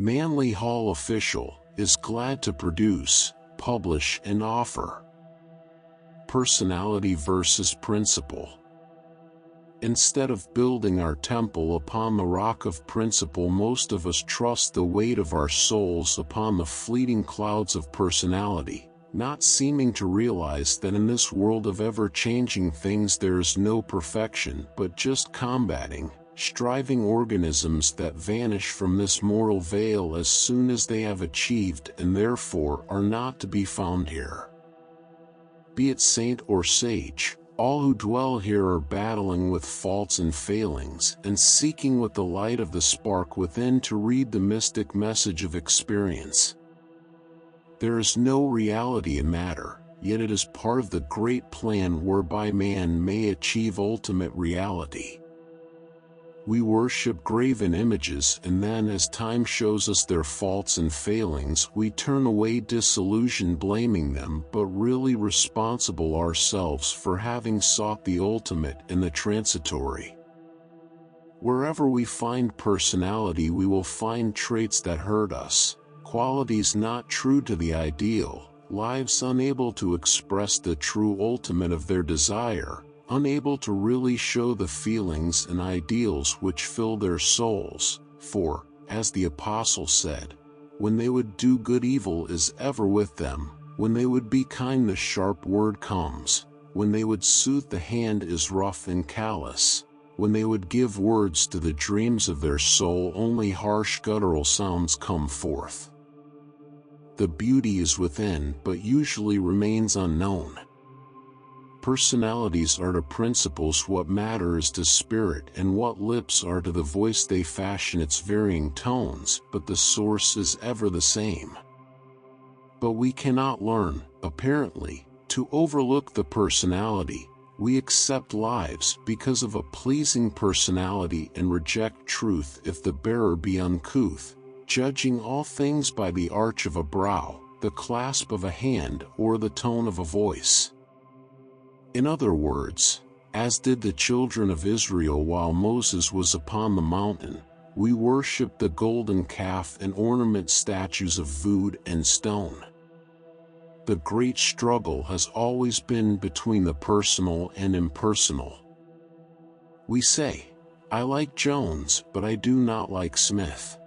Manly Hall official, is glad to produce, publish and offer. Personality versus principle. Instead of building our temple upon the rock of principle, most of us trust the weight of our souls upon the fleeting clouds of personality, not seeming to realize that in this world of ever-changing things there is no perfection but just combating, striving organisms that vanish from this mortal veil as soon as they have achieved and therefore are not to be found here. Be it saint or sage, all who dwell here are battling with faults and failings and seeking with the light of the spark within to read the mystic message of experience. There is no reality in matter, yet it is part of the great plan whereby man may achieve ultimate reality. We worship graven images, and then as time shows us their faults and failings, we turn away disillusioned, blaming them, but really responsible ourselves for having sought the ultimate and the transitory. Wherever we find personality, we will find traits that hurt us, qualities not true to the ideal, lives unable to express the true ultimate of their desire, unable to really show the feelings and ideals which fill their souls, for, as the apostle said, when they would do good, evil is ever with them, when they would be kind the sharp word comes, when they would soothe the hand is rough and callous, when they would give words to the dreams of their soul only harsh guttural sounds come forth. The beauty is within but usually remains unknown. Personalities are to principles what matter is to spirit, and what lips are to the voice they fashion its varying tones, but the source is ever the same. But we cannot learn, apparently, to overlook the personality. We accept lives because of a pleasing personality and reject truth if the bearer be uncouth, judging all things by the arch of a brow, the clasp of a hand, or the tone of a voice. In other words, as did the children of Israel while Moses was upon the mountain, we worship the golden calf and ornament statues of wood and stone. The great struggle has always been between the personal and impersonal. We say, I like Jones, but I do not like Smith.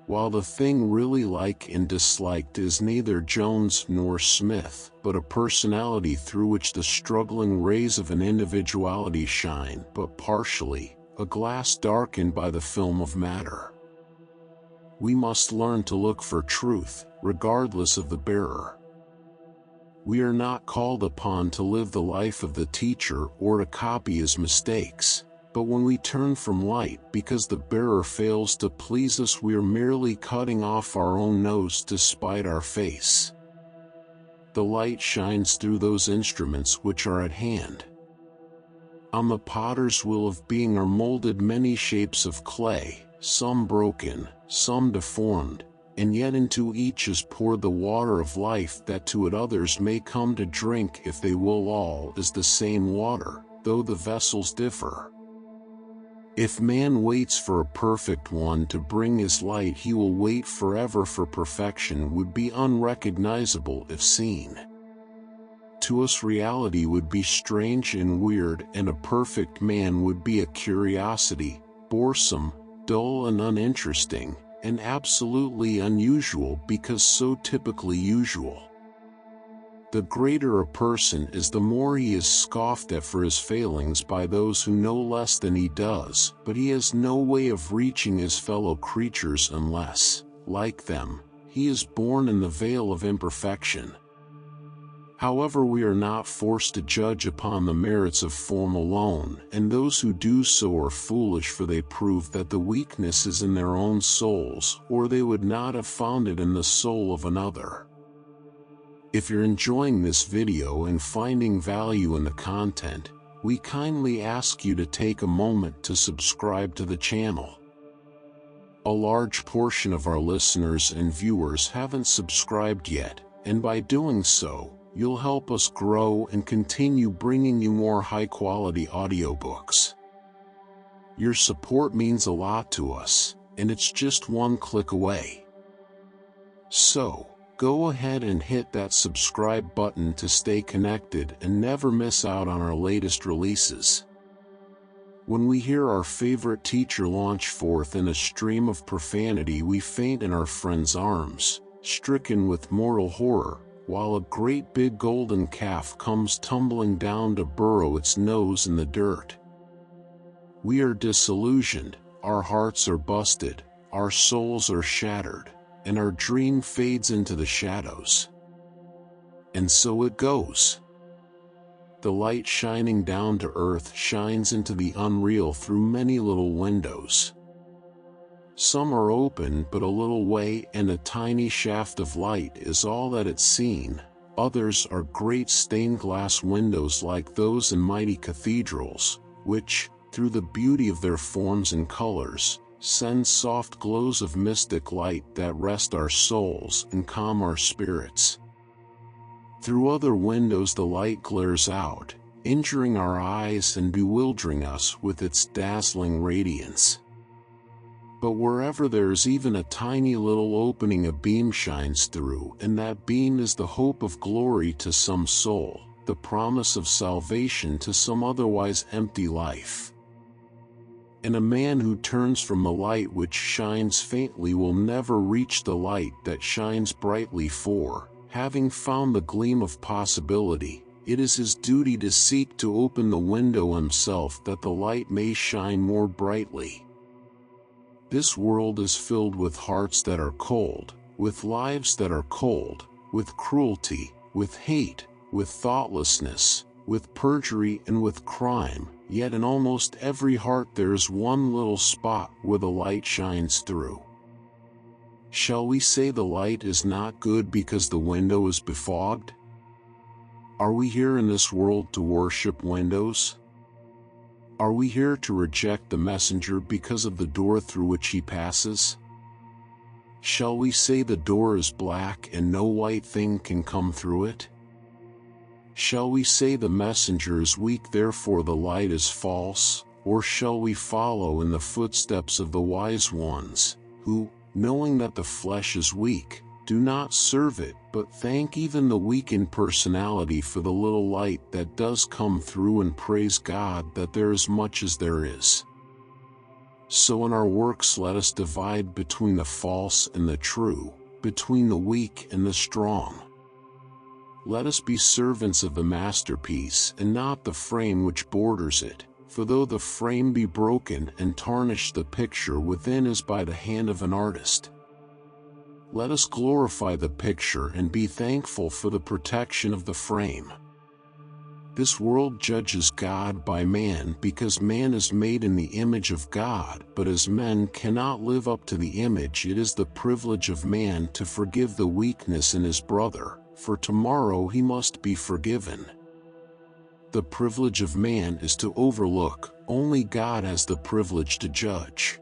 While the thing really liked and disliked is neither Jones nor Smith, but a personality through which the struggling rays of an individuality shine but partially, a glass darkened by the film of matter. We must learn to look for truth, regardless of the bearer. We are not called upon to live the life of the teacher or to copy his mistakes. But when we turn from light because the bearer fails to please us, we are merely cutting off our own nose to spite our face. The light shines through those instruments which are at hand. On the potter's wheel of being are molded many shapes of clay, some broken, some deformed, and yet into each is poured the water of life that to it others may come to drink if they will. All is the same water, though the vessels differ. If man waits for a perfect one to bring his light, he will wait forever, for perfection would be unrecognizable if seen. To us reality would be strange and weird, and a perfect man would be a curiosity, boresome, dull and uninteresting, and absolutely unusual because so typically usual. The greater a person is, the more he is scoffed at for his failings by those who know less than he does, but he has no way of reaching his fellow creatures unless, like them, he is born in the veil of imperfection. However, we are not forced to judge upon the merits of form alone, and those who do so are foolish, for they prove that the weakness is in their own souls, or they would not have found it in the soul of another. If you're enjoying this video and finding value in the content, we kindly ask you to take a moment to subscribe to the channel. A large portion of our listeners and viewers haven't subscribed yet, and by doing so, you'll help us grow and continue bringing you more high-quality audiobooks. Your support means a lot to us, and it's just one click away. So, go ahead and hit that subscribe button to stay connected and never miss out on our latest releases. When we hear our favorite teacher launch forth in a stream of profanity, we faint in our friend's arms, stricken with mortal horror, while a great big golden calf comes tumbling down to burrow its nose in the dirt. We are disillusioned, our hearts are busted, our souls are shattered, and our dream fades into the shadows. And so it goes. The light shining down to earth shines into the unreal through many little windows. Some are open but a little way, and a tiny shaft of light is all that it's seen. Others are great stained glass windows like those in mighty cathedrals, which, through the beauty of their forms and colors, send soft glows of mystic light that rest our souls and calm our spirits. Through other windows the light glares out, injuring our eyes and bewildering us with its dazzling radiance. But wherever there is even a tiny little opening, a beam shines through, and that beam is the hope of glory to some soul, the promise of salvation to some otherwise empty life. And a man who turns from the light which shines faintly will never reach the light that shines brightly, for, having found the gleam of possibility, it is his duty to seek to open the window himself that the light may shine more brightly. This world is filled with hearts that are cold, with lives that are cold, with cruelty, with hate, with thoughtlessness, with perjury and with crime, yet in almost every heart there is one little spot where the light shines through. Shall we say the light is not good because the window is befogged? Are we here in this world to worship windows? Are we here to reject the messenger because of the door through which he passes? Shall we say the door is black and no white thing can come through it? Shall we say the messenger is weak, therefore the light is false? Or shall we follow in the footsteps of the wise ones, who, knowing that the flesh is weak, do not serve it, but thank even the weakened personality for the little light that does come through, and praise God that there is much as there is? So in our works let us divide between the false and the true, between the weak and the strong. Let us be servants of the masterpiece and not the frame which borders it, for though the frame be broken and tarnished, the picture within is by the hand of an artist. Let us glorify the picture and be thankful for the protection of the frame. This world judges God by man because man is made in the image of God, but as men cannot live up to the image, it is the privilege of man to forgive the weakness in his brother, for tomorrow he must be forgiven. The privilege of man is to overlook, only God has the privilege to judge.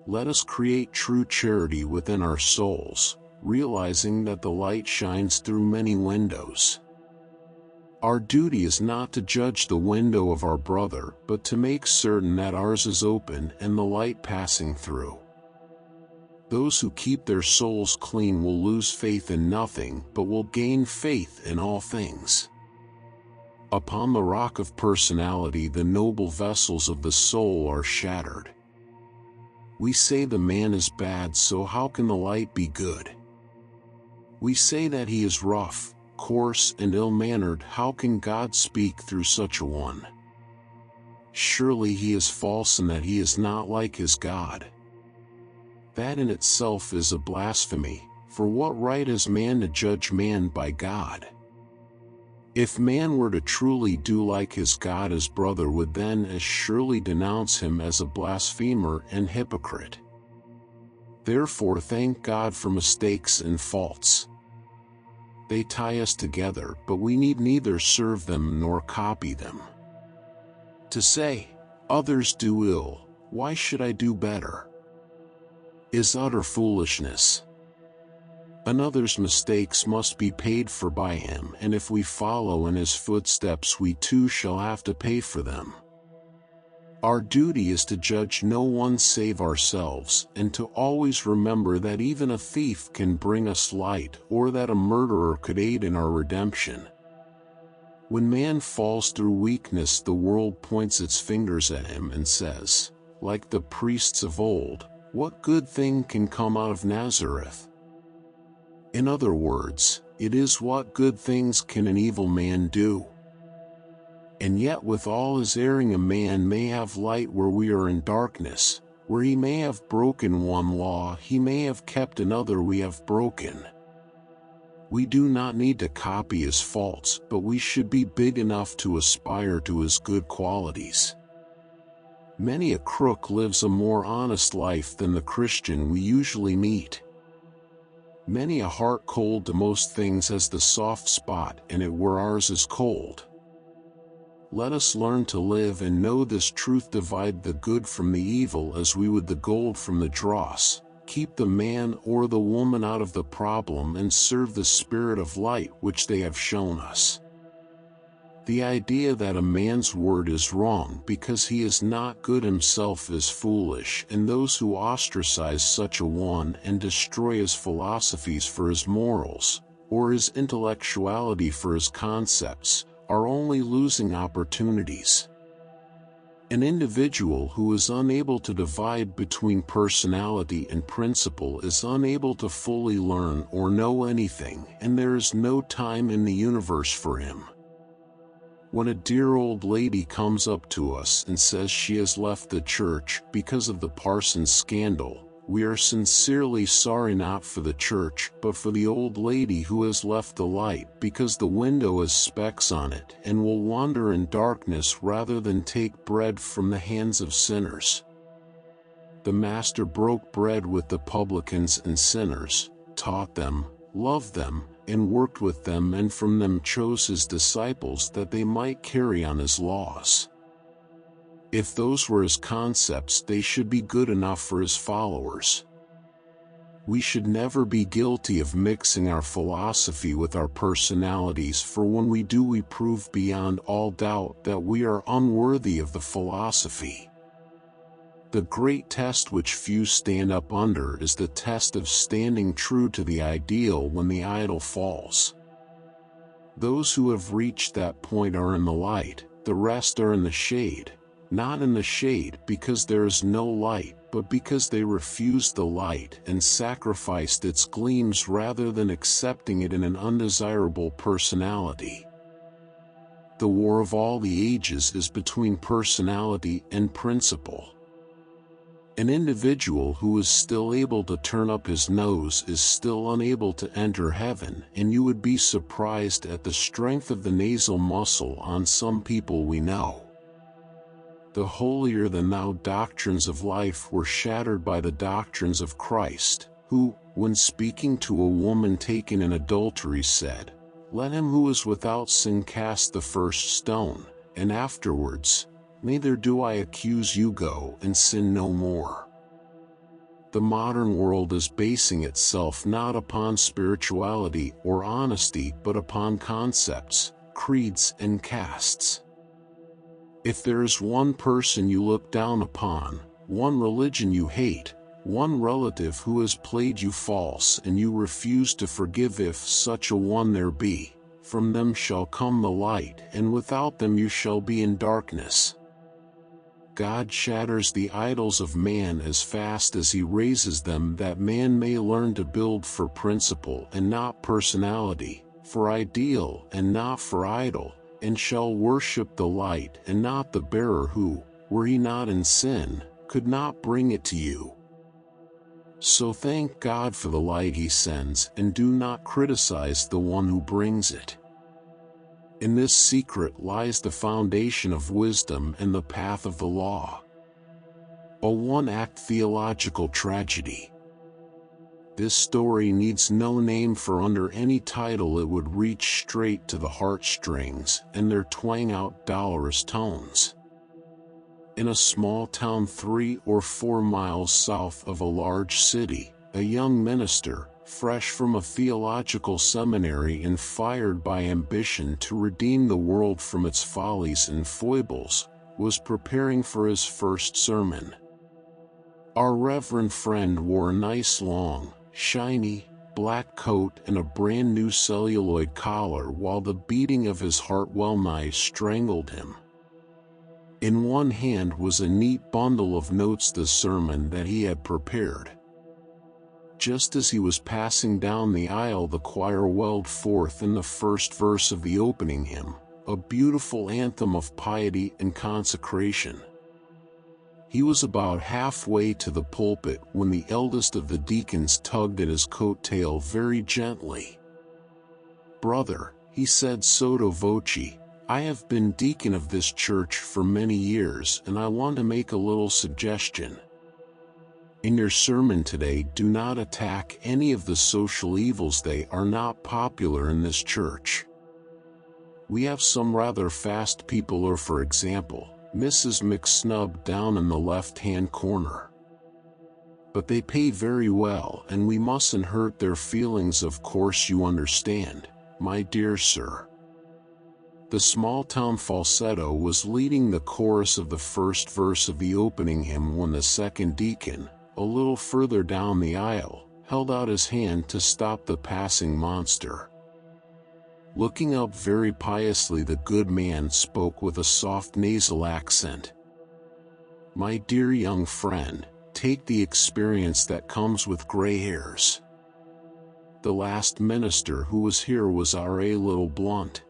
Let us create true charity within our souls, realizing that the light shines through many windows. Our duty is not to judge the window of our brother, but to make certain that ours is open and the light passing through. Those who keep their souls clean will lose faith in nothing, but will gain faith in all things. Upon the rock of personality the noble vessels of the soul are shattered. We say the man is bad, so how can the light be good? We say that he is rough, coarse, and ill-mannered, how can God speak through such a one? Surely he is false in that he is not like his God. That in itself is a blasphemy, for what right has man to judge man by God? If man were to truly do like his God, his brother would then as surely denounce him as a blasphemer and hypocrite. Therefore thank God for mistakes and faults. They tie us together, but we need neither serve them nor copy them. To say, "Others do ill, why should I do better?" is utter foolishness. Another's mistakes must be paid for by him, and if we follow in his footsteps we too shall have to pay for them. Our duty is to judge no one save ourselves, and to always remember that even a thief can bring us light, or that a murderer could aid in our redemption. When man falls through weakness, the world points its fingers at him and says, like the priests of old, "What good thing can come out of Nazareth?" In other words, it is, what good things can an evil man do? And yet with all his erring, a man may have light where we are in darkness, where he may have broken one law, he may have kept another we have broken. We do not need to copy his faults, but we should be big enough to aspire to his good qualities. Many a crook lives a more honest life than the Christian we usually meet. Many a heart cold to most things has the soft spot in it where ours is cold. Let us learn to live and know this truth: divide the good from the evil as we would the gold from the dross. Keep the man or the woman out of the problem and serve the spirit of light which they have shown us. The idea that a man's word is wrong because he is not good himself is foolish, and those who ostracize such a one and destroy his philosophies for his morals, or his intellectuality for his concepts, are only losing opportunities. An individual who is unable to divide between personality and principle is unable to fully learn or know anything, and there is no time in the universe for him. When a dear old lady comes up to us and says she has left the church because of the parson's scandal, we are sincerely sorry, not for the church, but for the old lady who has left the light because the window has specks on it and will wander in darkness rather than take bread from the hands of sinners. The Master broke bread with the publicans and sinners, taught them, loved them, and worked with them, and from them chose his disciples that they might carry on his laws. If those were his concepts, they should be good enough for his followers. We should never be guilty of mixing our philosophy with our personalities, for when we do, we prove beyond all doubt that we are unworthy of the philosophy. The great test which few stand up under is the test of standing true to the ideal when the idol falls. Those who have reached that point are in the light, the rest are in the shade. Not in the shade because there is no light, but because they refused the light and sacrificed its gleams rather than accepting it in an undesirable personality. The war of all the ages is between personality and principle. An individual who is still able to turn up his nose is still unable to enter heaven, and you would be surprised at the strength of the nasal muscle on some people we know. The holier-than-thou doctrines of life were shattered by the doctrines of Christ, who, when speaking to a woman taken in adultery, said, "Let him who is without sin cast the first stone," and afterwards, "Neither do I accuse you, go and sin no more." The modern world is basing itself not upon spirituality or honesty, but upon concepts, creeds, and castes. If there is one person you look down upon, one religion you hate, one relative who has played you false and you refuse to forgive, if such a one there be, from them shall come the light, and without them you shall be in darkness. God shatters the idols of man as fast as he raises them, that man may learn to build for principle and not personality, for ideal and not for idol, and shall worship the light and not the bearer who, were he not in sin, could not bring it to you. So thank God for the light he sends, and do not criticize the one who brings it. In this secret lies the foundation of wisdom and the path of the law. A one-act theological tragedy. This story needs no name, for under any title it would reach straight to the heartstrings, and there twang out dolorous tones. In a small town 3 or 4 miles south of a large city, a young minister, fresh from a theological seminary and fired by ambition to redeem the world from its follies and foibles, was preparing for his first sermon. Our reverend friend wore a nice long, shiny, black coat and a brand new celluloid collar while the beating of his heart well-nigh strangled him. In one hand was a neat bundle of notes, the sermon that he had prepared. Just as he was passing down the aisle, the choir wailed forth in the first verse of the opening hymn, a beautiful anthem of piety and consecration. He was about halfway to the pulpit when the eldest of the deacons tugged at his coat tail very gently. "Brother," he said sotto voce, "I have been deacon of this church for many years and I want to make a little suggestion. In your sermon today, do not attack any of the social evils. They are not popular in this church. We have some rather fast people, or for example, Mrs. McSnub down in the left-hand corner. But they pay very well and we mustn't hurt their feelings, of course you understand, my dear sir." The small-town falsetto was leading the chorus of the first verse of the opening hymn when the second deacon, a little further down the aisle, held out his hand to stop the passing monster. Looking up very piously, the good man spoke with a soft nasal accent. "My dear young friend, take the experience that comes with gray hairs. The last minister who was here was a little blunt.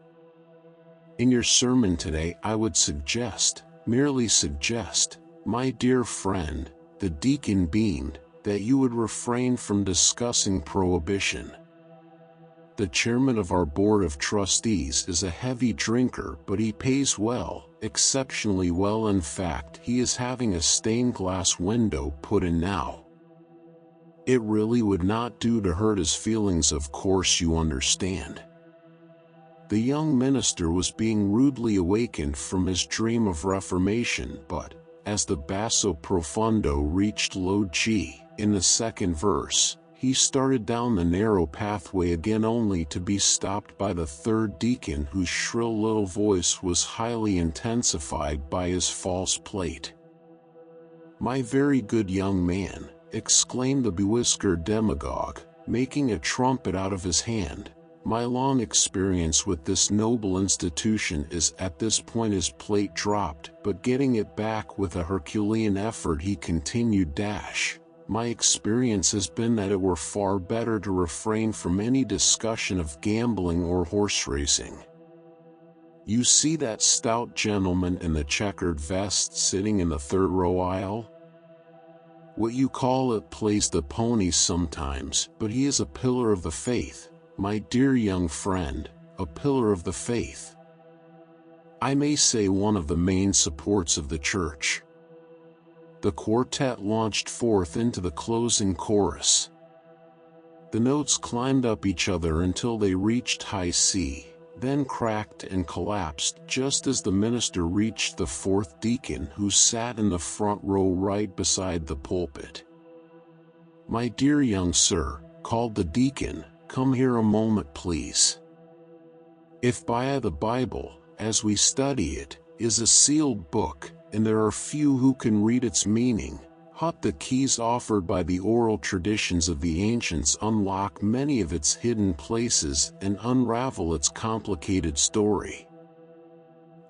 In your sermon today I would suggest, merely suggest, my dear friend," the deacon beamed, "that you would refrain from discussing prohibition. The chairman of our board of trustees is a heavy drinker, but he pays well, exceptionally well. In fact, he is having a stained glass window put in now. It really would not do to hurt his feelings, of course you understand." The young minister was being rudely awakened from his dream of reformation, but, as the basso profundo reached low G, in the second verse, he started down the narrow pathway again, only to be stopped by the third deacon, whose shrill little voice was highly intensified by his false plate. "My very good young man," exclaimed the bewhiskered demagogue, making a trumpet out of his hand, "my long experience with this noble institution is..." At this point his plate dropped, but getting it back with a Herculean effort he continued, "My experience has been that it were far better to refrain from any discussion of gambling or horse racing. You see that stout gentleman in the checkered vest sitting in the third row aisle? What you call it plays the pony sometimes, but he is a pillar of the faith, my dear young friend, a pillar of the faith. I may say one of the main supports of the church." The quartet launched forth into the closing chorus. The notes climbed up each other until they reached high C, then cracked and collapsed just as the minister reached the fourth deacon, who sat in the front row right beside the pulpit. "My dear young sir," called the deacon, "come here a moment please. If the Bible, as we study it, is a sealed book, and there are few who can read its meaning, the keys offered by the oral traditions of the ancients unlock many of its hidden places and unravel its complicated story.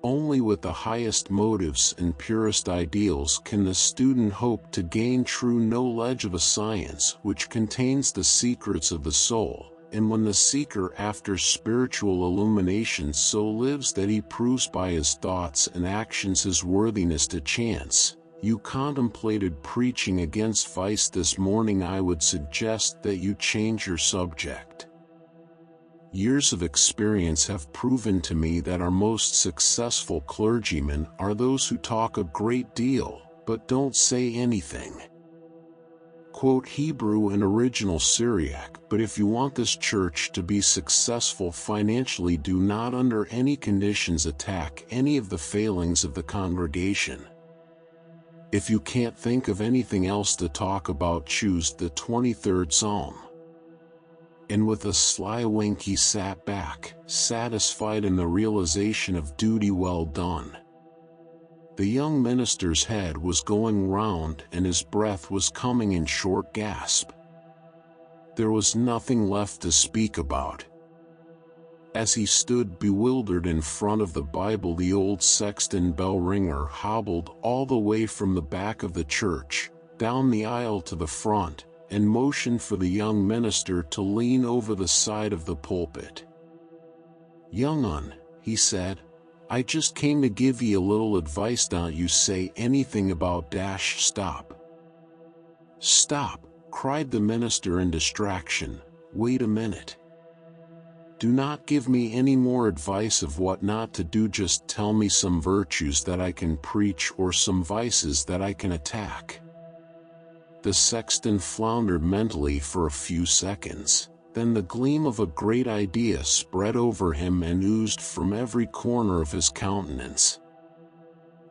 Only with the highest motives and purest ideals can the student hope to gain true knowledge of a science which contains the secrets of the soul. And when the seeker after spiritual illumination so lives that he proves by his thoughts and actions his worthiness to chance." You contemplated preaching against vice this morning. I would suggest that you change your subject. Years of experience have proven to me that our most successful clergymen are those who talk a great deal, but don't say anything. Quote Hebrew and original Syriac, "But if you want this church to be successful financially, do not under any conditions attack any of the failings of the congregation. If you can't think of anything else to talk about, choose the 23rd Psalm." And with a sly wink he sat back, satisfied in the realization of duty well done. The young minister's head was going round and his breath was coming in short gasps. There was nothing left to speak about. As he stood bewildered in front of the Bible, the old sexton bell ringer hobbled all the way from the back of the church, down the aisle to the front, and motioned for the young minister to lean over the side of the pulpit. "Young un," he said, "I just came to give ye a little advice. Don't you say anything about stop." "Stop," cried the minister in distraction. "Wait a minute. Do not give me any more advice of what not to do. Just tell me some virtues that I can preach or some vices that I can attack." The sexton floundered mentally for a few seconds. Then the gleam of a great idea spread over him and oozed from every corner of his countenance.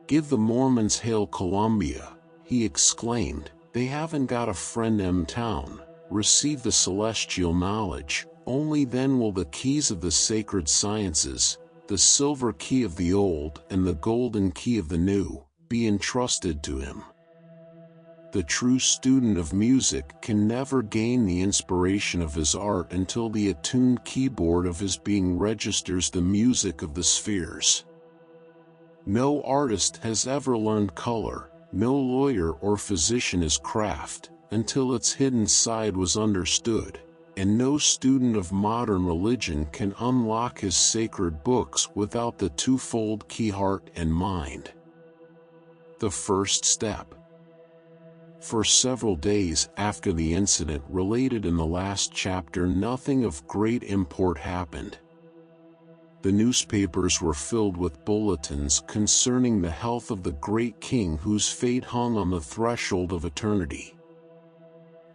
"Give the Mormons Hail Columbia," he exclaimed. "They haven't got a friend in town. Receive the celestial knowledge. Only then will the keys of the sacred sciences, the silver key of the old and the golden key of the new, be entrusted to him." The true student of music can never gain the inspiration of his art until the attuned keyboard of his being registers the music of the spheres. No artist has ever learned color, no lawyer or physician his craft, until its hidden side was understood, and no student of modern religion can unlock his sacred books without the twofold key, heart and mind. The first step. For several days after the incident related in the last chapter, nothing of great import happened. The newspapers were filled with bulletins concerning the health of the great king whose fate hung on the threshold of eternity.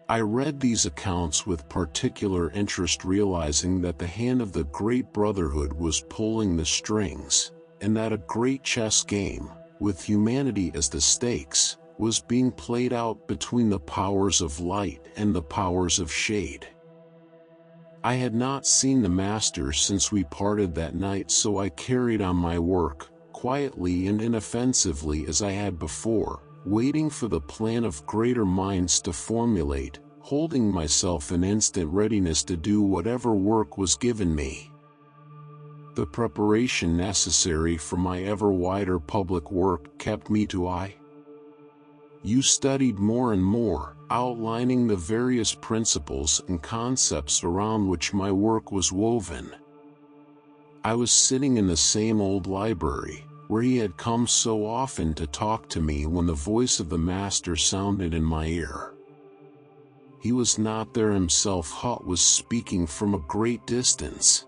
I read these accounts with particular interest, realizing that the hand of the great brotherhood was pulling the strings, and that a great chess game, with humanity as the stakes, was being played out between the powers of light and the powers of shade. I had not seen the master since we parted that night, so I carried on my work, quietly and inoffensively as I had before, waiting for the plan of greater minds to formulate, holding myself in instant readiness to do whatever work was given me. The preparation necessary for my ever wider public work kept me to You studied more and more, outlining the various principles and concepts around which my work was woven. I was sitting in the same old library, where he had come so often to talk to me, when the voice of the master sounded in my ear. He was not there himself. Hut was speaking from a great distance.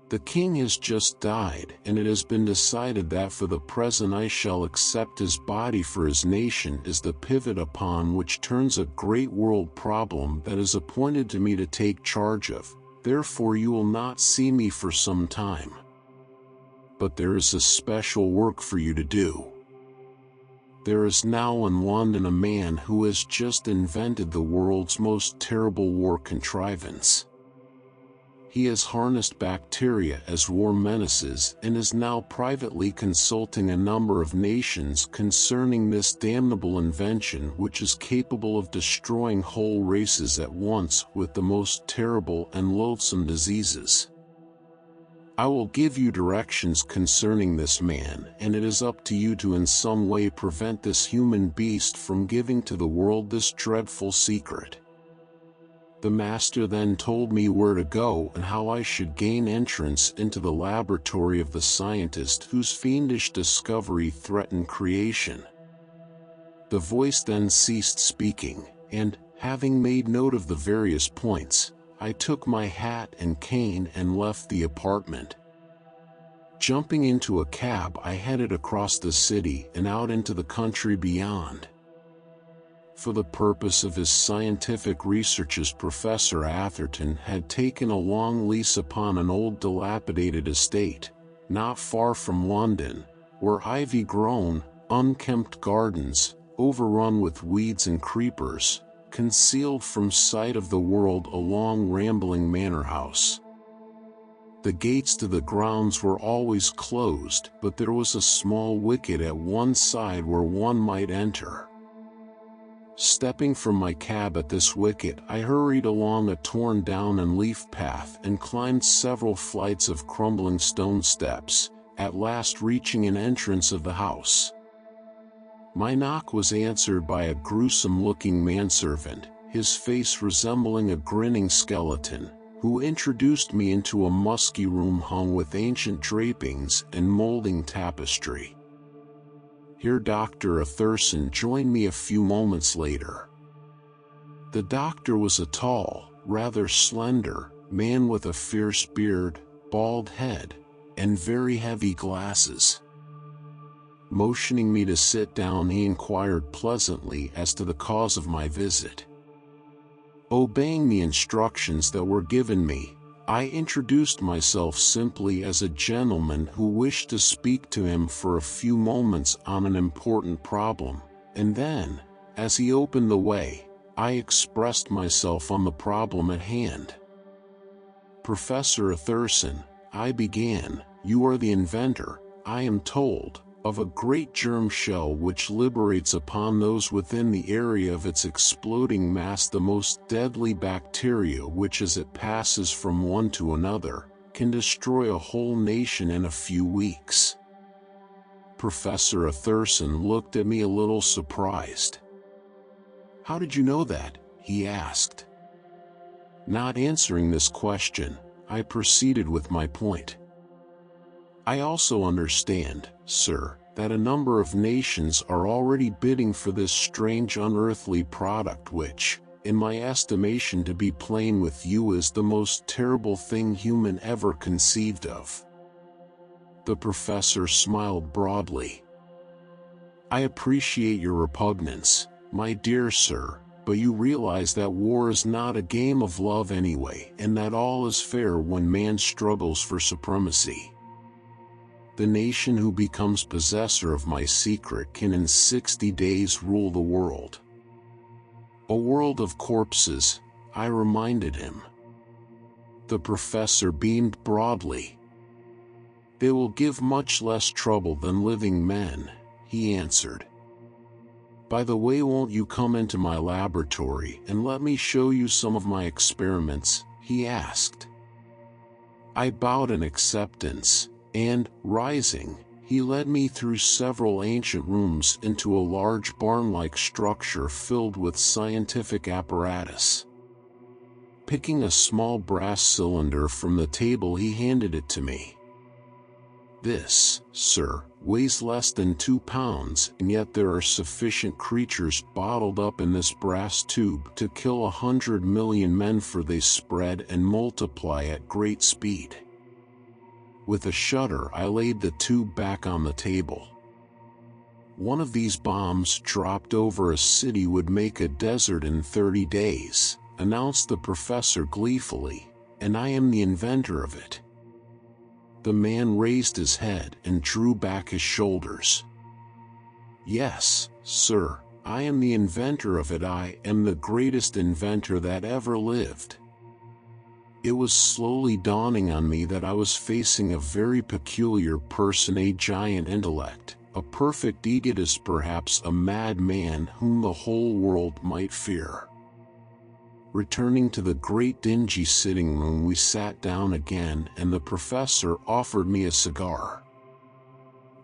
"The king has just died, and it has been decided that for the present I shall accept his body for his nation as the pivot upon which turns a great world problem that is appointed to me to take charge of. Therefore you will not see me for some time. But there is a special work for you to do. There is now in London a man who has just invented the world's most terrible war contrivance. He has harnessed bacteria as war menaces and is now privately consulting a number of nations concerning this damnable invention, which is capable of destroying whole races at once with the most terrible and loathsome diseases. I will give you directions concerning this man, and it is up to you to in some way prevent this human beast from giving to the world this dreadful secret." The master then told me where to go and how I should gain entrance into the laboratory of the scientist whose fiendish discovery threatened creation. The voice then ceased speaking, and, having made note of the various points, I took my hat and cane and left the apartment. Jumping into a cab, I headed across the city and out into the country beyond. For the purpose of his scientific researches, Professor Atherton had taken a long lease upon an old dilapidated estate, not far from London, where ivy-grown, unkempt gardens, overrun with weeds and creepers, concealed from sight of the world a long rambling manor house. The gates to the grounds were always closed, but there was a small wicket at one side where one might enter. Stepping from my cab at this wicket, I hurried along a torn-down and leaf path and climbed several flights of crumbling stone steps, at last reaching an entrance of the house. My knock was answered by a gruesome-looking manservant, his face resembling a grinning skeleton, who introduced me into a musky room hung with ancient drapings and molding tapestry. Here Dr. Atherson joined me a few moments later. The doctor was a tall, rather slender, man with a fierce beard, bald head, and very heavy glasses. Motioning me to sit down, he inquired pleasantly as to the cause of my visit. Obeying the instructions that were given me, I introduced myself simply as a gentleman who wished to speak to him for a few moments on an important problem, and then, as he opened the way, I expressed myself on the problem at hand. "Professor Atherson," I began, "you are the inventor, I am told, of a great germ shell which liberates upon those within the area of its exploding mass the most deadly bacteria which, as it passes from one to another, can destroy a whole nation in a few weeks." Professor Atherson looked at me a little surprised. "How did you know that?" he asked. Not answering this question, I proceeded with my point. "I also understand, sir, that a number of nations are already bidding for this strange unearthly product which, in my estimation, to be plain with you, is the most terrible thing human ever conceived of." The professor smiled broadly. "I appreciate your repugnance, my dear sir, but you realize that war is not a game of love anyway, and that all is fair when man struggles for supremacy. The nation who becomes possessor of my secret can in 60 days rule the world." "A world of corpses," I reminded him. The professor beamed broadly. "They will give much less trouble than living men," he answered. "By the way, won't you come into my laboratory and let me show you some of my experiments?" he asked. I bowed in acceptance, and, rising, he led me through several ancient rooms into a large barn-like structure filled with scientific apparatus. Picking a small brass cylinder from the table, he handed it to me. "This, sir, weighs less than 2 pounds, and yet there are sufficient creatures bottled up in this brass tube to kill 100 million men, for they spread and multiply at great speed." With a shudder, I laid the tube back on the table. "One of these bombs dropped over a city would make a desert in 30 days, announced the professor gleefully, "and I am the inventor of it." The man raised his head and drew back his shoulders. "Yes, sir, I am the inventor of it. I am the greatest inventor that ever lived." It was slowly dawning on me that I was facing a very peculiar person, a giant intellect, a perfect egotist, perhaps a madman whom the whole world might fear. Returning to the great dingy sitting room, we sat down again, and the professor offered me a cigar.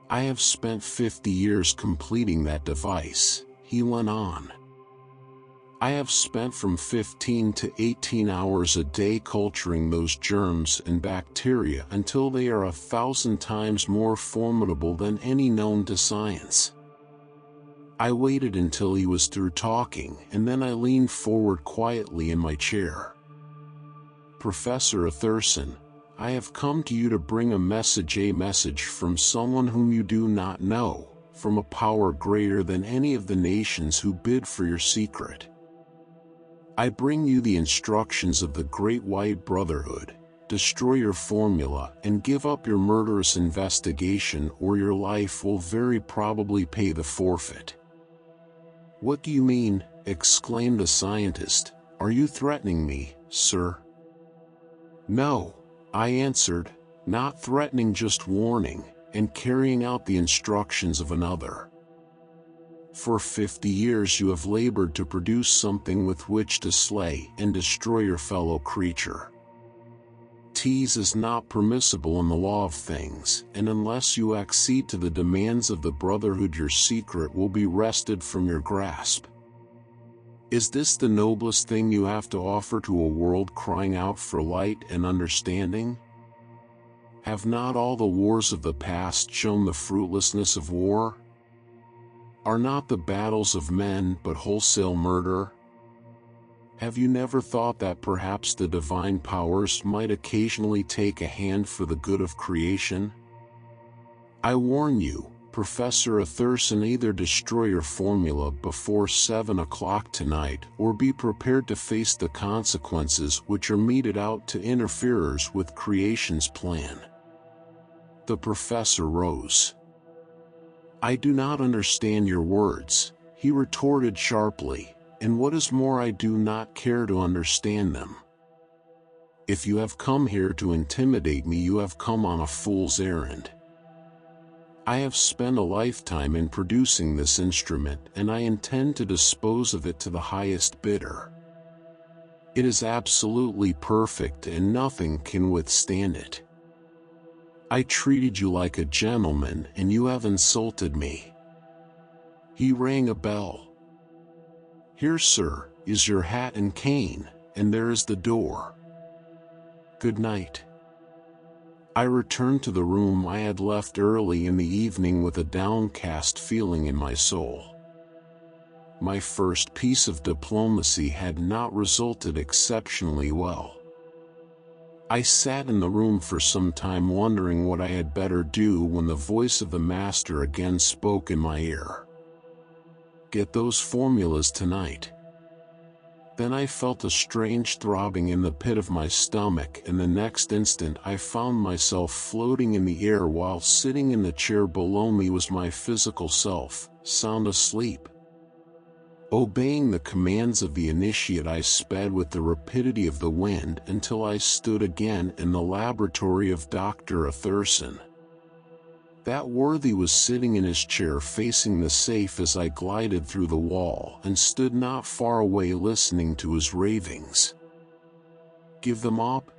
"I have spent 50 years completing that device," he went on. "I have spent from 15 to 18 hours a day culturing those germs and bacteria until they are 1,000 times more formidable than any known to science." I waited until he was through talking, and then I leaned forward quietly in my chair. "Professor Atherson, I have come to you to bring a message from someone whom you do not know, from a power greater than any of the nations who bid for your secret. I bring you the instructions of the Great White Brotherhood. Destroy your formula and give up your murderous investigation, or your life will very probably pay the forfeit." "What do you mean?" exclaimed the scientist. "Are you threatening me, sir?" "No, I answered, not threatening, just warning, and carrying out the instructions of another. For 50 years you have labored to produce something with which to slay and destroy your fellow creature. Tease is not permissible in the law of things, and unless you accede to the demands of the Brotherhood, your secret will be wrested from your grasp. Is this the noblest thing you have to offer to a world crying out for light and understanding? Have not all the wars of the past shown the fruitlessness of war? Are not the battles of men but wholesale murder? Have you never thought that perhaps the divine powers might occasionally take a hand for the good of creation? I warn you, Professor Atherson, either destroy your formula before 7 o'clock tonight, or be prepared to face the consequences which are meted out to interferers with creation's plan. The professor rose. I do not understand your words, he retorted sharply. And what is more, I do not care to understand them. If you have come here to intimidate me, you have come on a fool's errand. I have spent a lifetime in producing this instrument, and I intend to dispose of it to the highest bidder. It is absolutely perfect and nothing can withstand it. I treated you like a gentleman and you have insulted me. He rang a bell. Here, sir, is your hat and cane, and there is the door. Good night. I returned to the room I had left early in the evening with a downcast feeling in my soul. My first piece of diplomacy had not resulted exceptionally well. I sat in the room for some time wondering what I had better do when the voice of the master again spoke in my ear. Get those formulas tonight. Then I felt a strange throbbing in the pit of my stomach, and the next instant I found myself floating in the air while sitting in the chair below me was my physical self, sound asleep. Obeying the commands of the initiate, I sped with the rapidity of the wind until I stood again in the laboratory of Dr. Atherson. That worthy was sitting in his chair facing the safe as I glided through the wall and stood not far away listening to his ravings. Give them up?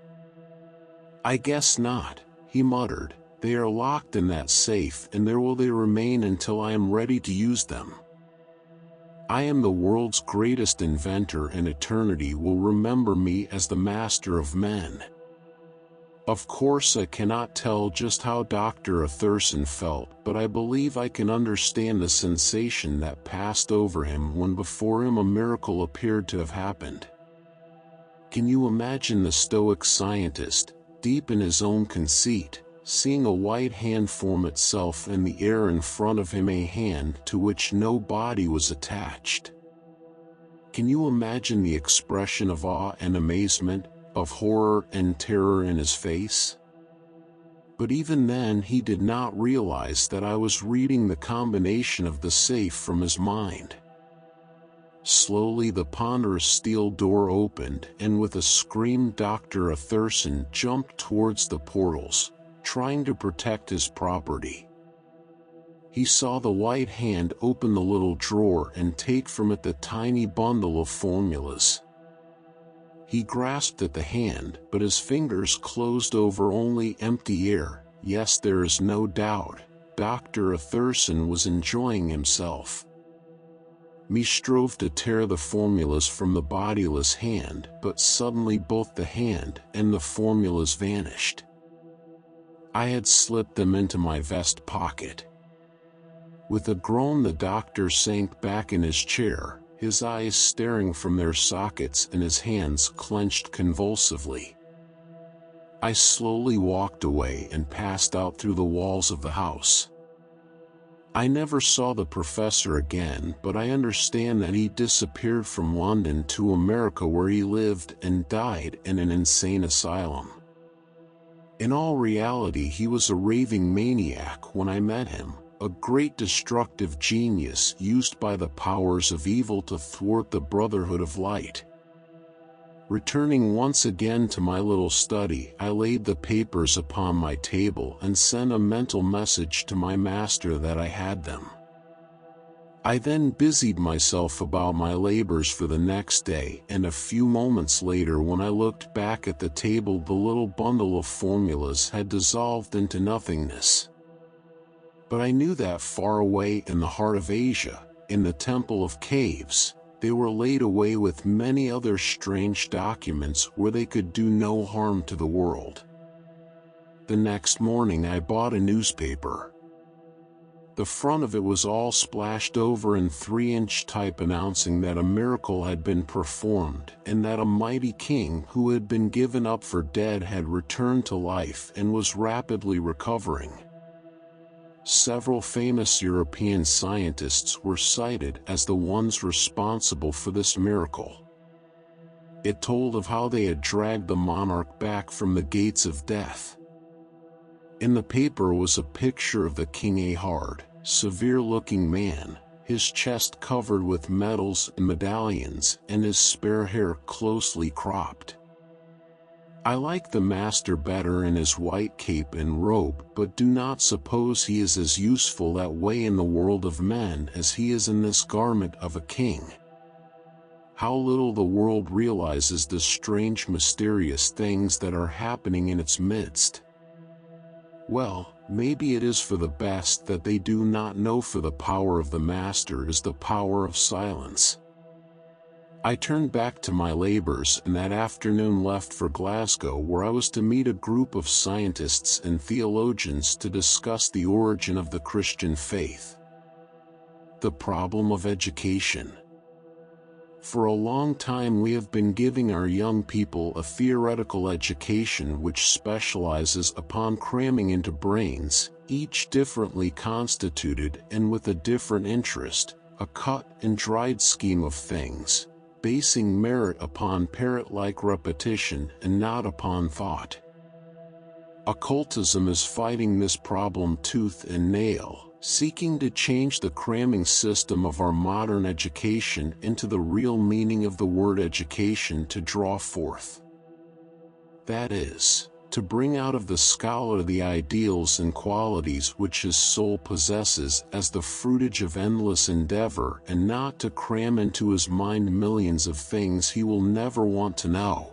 I guess not, he muttered. They are locked in that safe, and there will they remain until I am ready to use them. I am the world's greatest inventor, and eternity will remember me as the master of men. Of course I cannot tell just how Dr. Atherson felt, but I believe I can understand the sensation that passed over him when before him a miracle appeared to have happened. Can you imagine the Stoic scientist, deep in his own conceit, seeing a white hand form itself in the air in front of him, a hand to which no body was attached? Can you imagine the expression of awe and amazement, of horror and terror in his face? But even then he did not realize that I was reading the combination of the safe from his mind. Slowly the ponderous steel door opened, and with a scream Dr. Atherson jumped towards the portals, trying to protect his property. He saw the white hand open the little drawer and take from it the tiny bundle of formulas. He grasped at the hand, but his fingers closed over only empty air. Yes, there is no doubt, Dr. Atherson was enjoying himself. Me strove to tear the formulas from the bodiless hand, but suddenly both the hand and the formulas vanished. I had slipped them into my vest pocket. With a groan the doctor sank back in his chair, his eyes staring from their sockets and his hands clenched convulsively. I slowly walked away and passed out through the walls of the house. I never saw the professor again, but I understand that he disappeared from London to America, where he lived and died in an insane asylum. In all reality, he was a raving maniac when I met him, a great destructive genius used by the powers of evil to thwart the Brotherhood of Light. Returning once again to my little study, I laid the papers upon my table and sent a mental message to my master that I had them. I then busied myself about my labors for the next day, and a few moments later, when I looked back at the table, the little bundle of formulas had dissolved into nothingness. But I knew that far away in the heart of Asia, in the Temple of Caves, they were laid away with many other strange documents where they could do no harm to the world. The next morning I bought a newspaper. The front of it was all splashed over in 3-inch type, announcing that a miracle had been performed and that a mighty king who had been given up for dead had returned to life and was rapidly recovering. Several famous European scientists were cited as the ones responsible for this miracle. It told of how they had dragged the monarch back from the gates of death. In the paper was a picture of the king, a hard, severe-looking man, his chest covered with medals and medallions and his spare hair closely cropped. I like the master better in his white cape and robe, but do not suppose he is as useful that way in the world of men as he is in this garment of a king. How little the world realizes the strange, mysterious things that are happening in its midst. Well, maybe it is for the best that they do not know, for the power of the master is the power of silence. I turned back to my labors and that afternoon left for Glasgow, where I was to meet a group of scientists and theologians to discuss the origin of the Christian faith. The problem of education. For a long time we have been giving our young people a theoretical education which specializes upon cramming into brains, each differently constituted and with a different interest, a cut and dried scheme of things, basing merit upon parrot-like repetition and not upon thought. Occultism is fighting this problem tooth and nail, seeking to change the cramming system of our modern education into the real meaning of the word education, to draw forth. That is, to bring out of the scholar the ideals and qualities which his soul possesses as the fruitage of endless endeavor, and not to cram into his mind millions of things he will never want to know.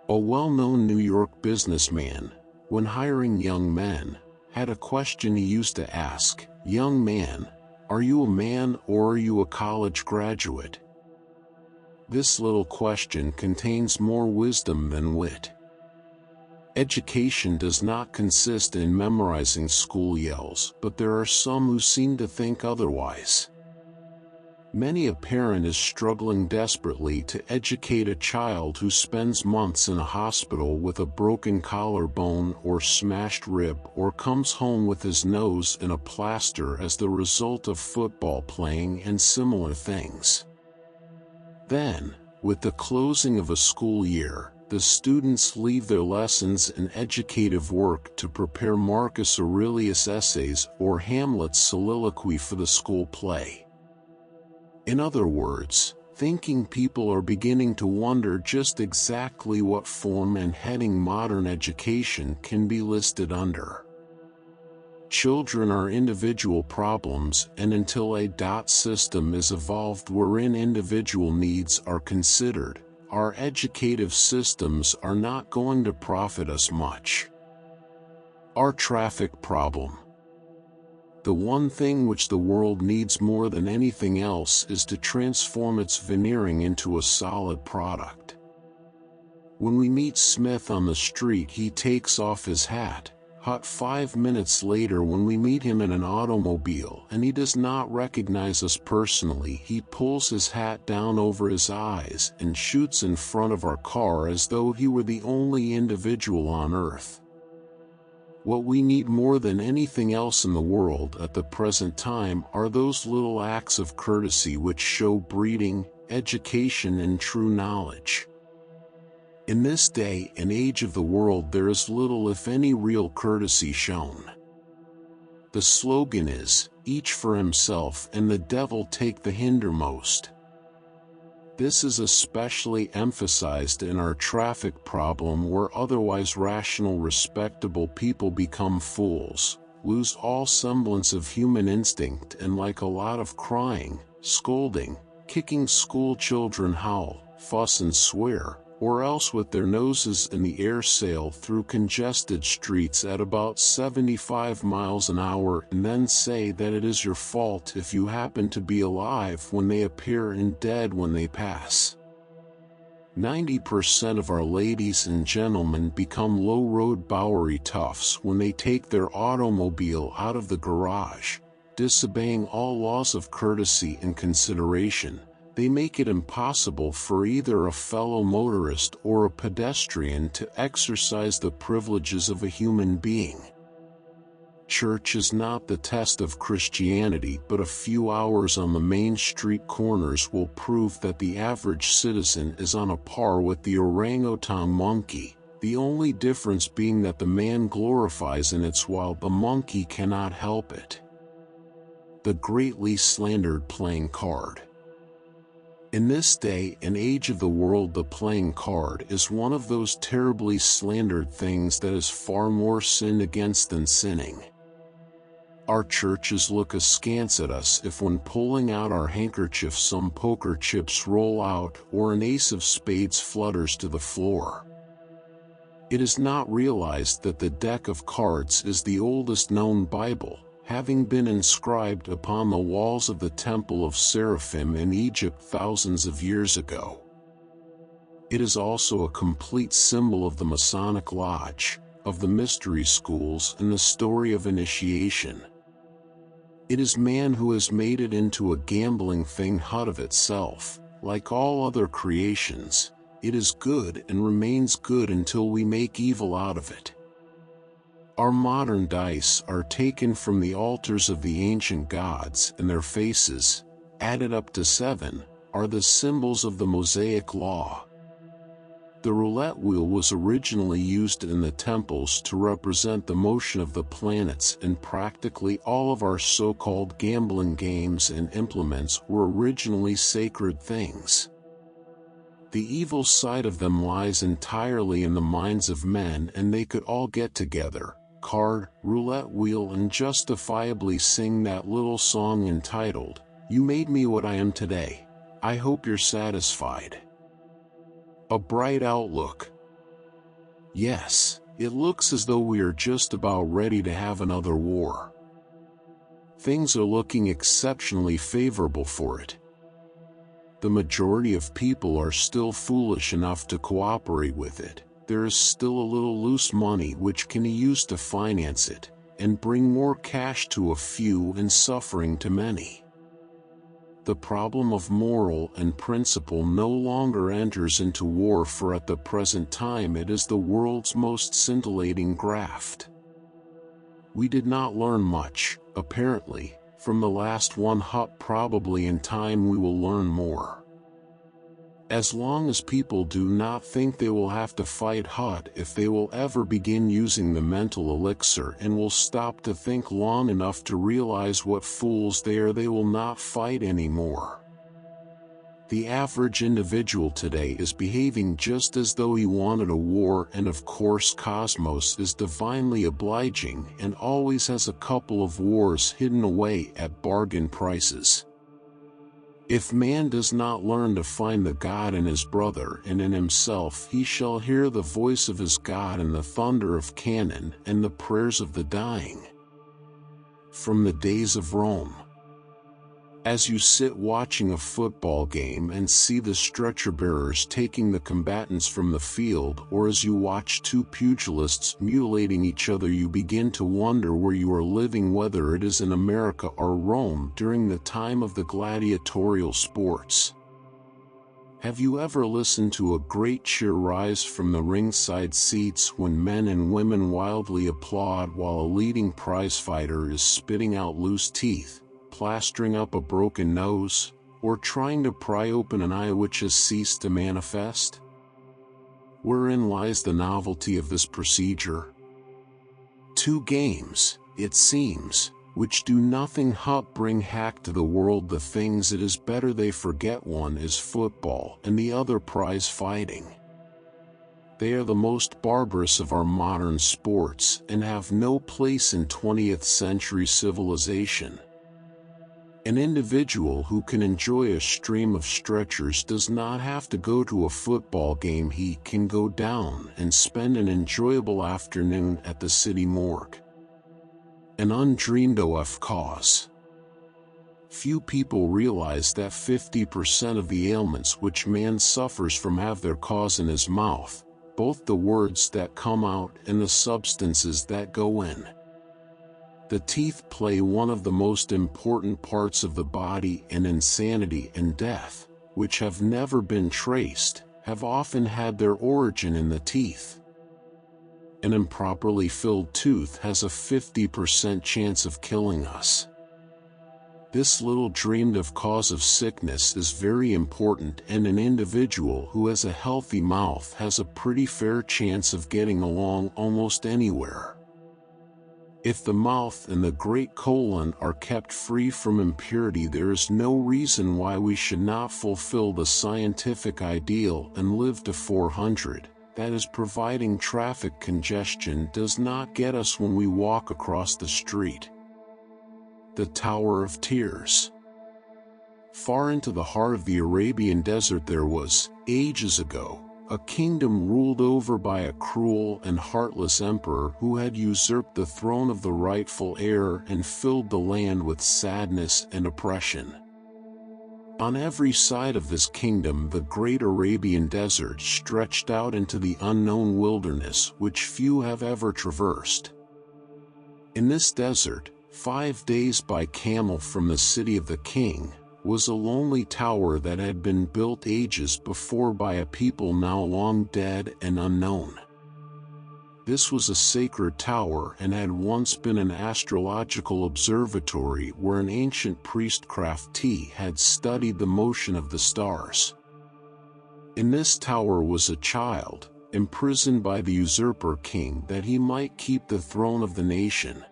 A well-known New York businessman, when hiring young men, had a question he used to ask: "Young man, are you a man or are you a college graduate?" This little question contains more wisdom than wit. Education does not consist in memorizing school yells, but there are some who seem to think otherwise. Many a parent is struggling desperately to educate a child who spends months in a hospital with a broken collarbone or smashed rib, or comes home with his nose in a plaster as the result of football playing and similar things. Then, with the closing of a school year, the students leave their lessons and educative work to prepare Marcus Aurelius' essays or Hamlet's soliloquy for the school play. In other words, thinking people are beginning to wonder just exactly what form and heading modern education can be listed under. Children are individual problems, and until a system is evolved wherein individual needs are considered, our educative systems are not going to profit us much. Our traffic problem. The one thing which the world needs more than anything else is to transform its veneering into a solid product. When we meet Smith on the street, he takes off his hat. 5 minutes later, when we meet him in an automobile and he does not recognize us personally, he pulls his hat down over his eyes and shoots in front of our car as though he were the only individual on earth. What we need more than anything else in the world at the present time are those little acts of courtesy which show breeding, education, and true knowledge. In this day and age of the world, there is little, if any, real courtesy shown. The slogan is, "Each for himself and the devil take the hindermost." This is especially emphasized in our traffic problem, where otherwise rational, respectable people become fools, lose all semblance of human instinct, and like a lot of crying, scolding, kicking school children howl, fuss and swear, or else with their noses in the air sail through congested streets at about 75 miles an hour and then say that it is your fault if you happen to be alive when they appear and dead when they pass. 90% of our ladies and gentlemen become low-road Bowery toughs when they take their automobile out of the garage, disobeying all laws of courtesy and consideration. They make it impossible for either a fellow motorist or a pedestrian to exercise the privileges of a human being. Church is not the test of Christianity, but a few hours on the main street corners will prove that the average citizen is on a par with the orangutan monkey, the only difference being that the man glorifies in it while the monkey cannot help it. The greatly slandered playing card. In this day and age of the world, the playing card is one of those terribly slandered things that is far more sinned against than sinning. Our churches look askance at us if, when pulling out our handkerchief, some poker chips roll out or an ace of spades flutters to the floor. It is not realized that the deck of cards is the oldest known Bible, having been inscribed upon the walls of the Temple of Seraphim in Egypt thousands of years ago. It is also a complete symbol of the Masonic Lodge, of the mystery schools, and the story of initiation. It is man who has made it into a gambling thing out of itself. Like all other creations, it is good and remains good until we make evil out of it. Our modern dice are taken from the altars of the ancient gods, and their faces, added up to 7, are the symbols of the Mosaic Law. The roulette wheel was originally used in the temples to represent the motion of the planets, and practically all of our so-called gambling games and implements were originally sacred things. The evil side of them lies entirely in the minds of men, and they could all get together, card, roulette wheel, and justifiably sing that little song entitled, "You Made Me What I Am Today. I Hope You're Satisfied." A bright outlook. Yes, it looks as though we are just about ready to have another war. Things are looking exceptionally favorable for it. The majority of people are still foolish enough to cooperate with it. There is still a little loose money which can be used to finance it, and bring more cash to a few and suffering to many. The problem of moral and principle no longer enters into war, for at the present time it is the world's most scintillating graft. We did not learn much, apparently, from the last one, but probably in time we will learn more. As long as people do not think they will have to fight hard if they will ever begin using the mental elixir, and will stop to think long enough to realize what fools they are, they will not fight anymore. The average individual today is behaving just as though he wanted a war, and of course Cosmos is divinely obliging and always has a couple of wars hidden away at bargain prices. If man does not learn to find the God in his brother and in himself, he shall hear the voice of his God in the thunder of cannon and the prayers of the dying. From the days of Rome. As you sit watching a football game and see the stretcher bearers taking the combatants from the field, or as you watch two pugilists mutilating each other, you begin to wonder where you are living, whether it is in America or Rome during the time of the gladiatorial sports. Have you ever listened to a great cheer rise from the ringside seats when men and women wildly applaud while a leading prizefighter is spitting out loose teeth, plastering up a broken nose, or trying to pry open an eye which has ceased to manifest? Wherein lies the novelty of this procedure? 2 games, it seems, which do nothing but bring hack to the world the things it is better they forget. One is football and the other prize fighting. They are the most barbarous of our modern sports and have no place in 20th century civilization. An individual who can enjoy a stream of stretchers does not have to go to a football game. He can go down and spend an enjoyable afternoon at the city morgue. An undreamed of cause. Few people realize that 50% of the ailments which man suffers from have their cause in his mouth, both the words that come out and the substances that go in. The teeth play one of the most important parts of the body, and insanity and death, which have never been traced, have often had their origin in the teeth. An improperly filled tooth has a 50% chance of killing us. This little dreamed of cause of sickness is very important, and an individual who has a healthy mouth has a pretty fair chance of getting along almost anywhere. If the mouth and the great colon are kept free from impurity, there is no reason why we should not fulfill the scientific ideal and live to 400. That is, providing traffic congestion does not get us when we walk across the street. The Tower of Tears. Far into the heart of the Arabian desert there was, ages ago, a kingdom ruled over by a cruel and heartless emperor who had usurped the throne of the rightful heir and filled the land with sadness and oppression. On every side of this kingdom the great Arabian desert stretched out into the unknown wilderness which few have ever traversed. In this desert, 5 days by camel from the city of the king, was a lonely tower that had been built ages before by a people now long dead and unknown. This was a sacred tower and had once been an astrological observatory where an ancient priestcraft had studied the motion of the stars. In this tower was a child, imprisoned by the usurper king that he might keep the throne of the nation.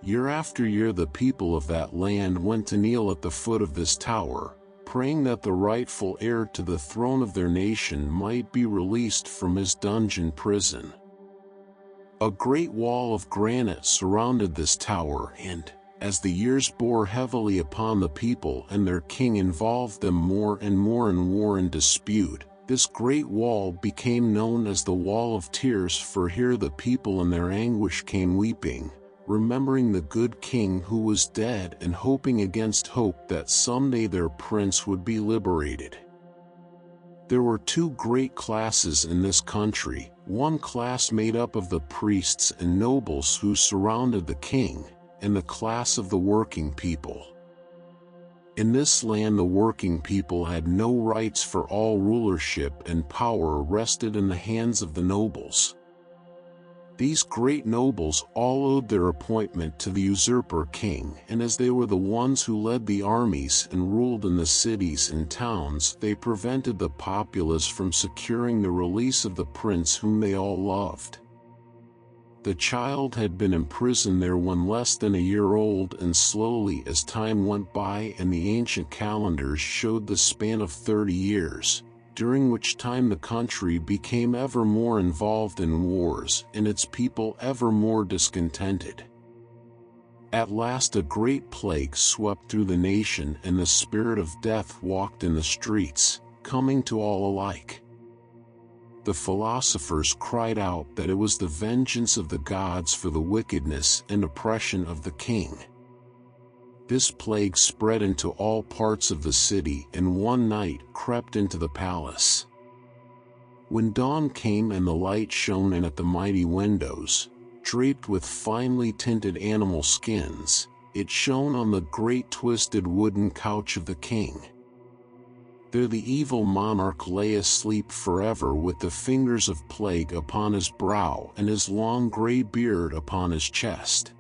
Year after year the people of that land went to kneel at the foot of this tower, praying that the rightful heir to the throne of their nation might be released from his dungeon prison. A great wall of granite surrounded this tower, and, as the years bore heavily upon the people and their king involved them more and more in war and dispute, this great wall became known as the Wall of Tears, for here the people in their anguish came weeping, remembering the good king who was dead and hoping against hope that someday their prince would be liberated. There were two great classes in this country, one class made up of the priests and nobles who surrounded the king, and the class of the working people. In this land the working people had no rights, for all rulership and power rested in the hands of the nobles. These great nobles all owed their appointment to the usurper king, and as they were the ones who led the armies and ruled in the cities and towns, they prevented the populace from securing the release of the prince whom they all loved. The child had been imprisoned there when less than a year old, and slowly as time went by and the ancient calendars showed the span of 30 years, during which time the country became ever more involved in wars and its people ever more discontented. At last a great plague swept through the nation, and the spirit of death walked in the streets, coming to all alike. The philosophers cried out that it was the vengeance of the gods for the wickedness and oppression of the king. This plague spread into all parts of the city, and one night crept into the palace. When dawn came and the light shone in at the mighty windows, draped with finely tinted animal skins, it shone on the great twisted wooden couch of the king. There the evil monarch lay asleep forever, with the fingers of plague upon his brow and his long gray beard upon his chest.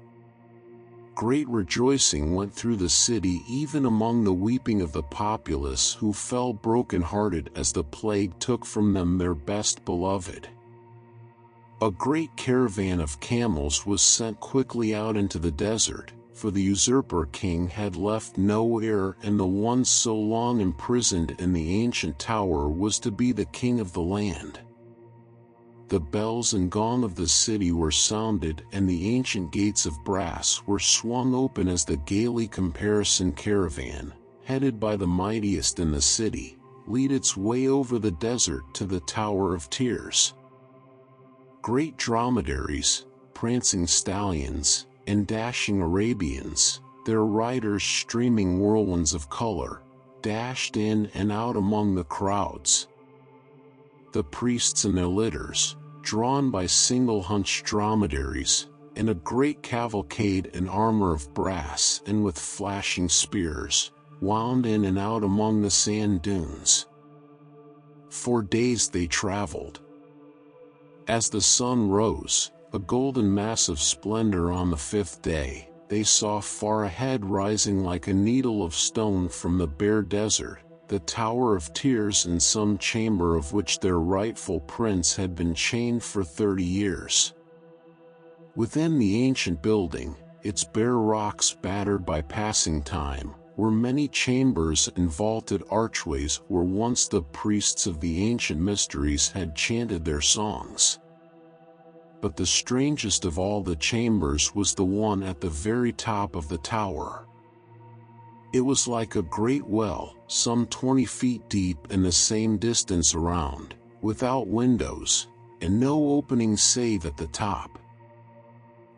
Great rejoicing went through the city, even among the weeping of the populace, who fell broken-hearted as the plague took from them their best beloved. A great caravan of camels was sent quickly out into the desert, for the usurper king had left no heir, and the one so long imprisoned in the ancient tower was to be the king of the land. The bells and gong of the city were sounded, and the ancient gates of brass were swung open as the gaily caparisoned caravan, headed by the mightiest in the city, lead its way over the desert to the Tower of Tears. Great dromedaries, prancing stallions, and dashing Arabians, their riders streaming whirlwinds of color, dashed in and out among the crowds. The priests and their litters, drawn by single hunched dromedaries, and a great cavalcade in armor of brass and with flashing spears, wound in and out among the sand dunes. 4 days they traveled. As the sun rose, a golden mass of splendor on the 5th day, they saw far ahead, rising like a needle of stone from the bare desert, the Tower of Tears, in some chamber of which their rightful prince had been chained for 30 years. Within the ancient building, its bare rocks battered by passing time, were many chambers and vaulted archways where once the priests of the ancient mysteries had chanted their songs. But the strangest of all the chambers was the one at the very top of the tower. It was like a great well, some 20 feet deep and the same distance around, without windows, and no opening save at the top.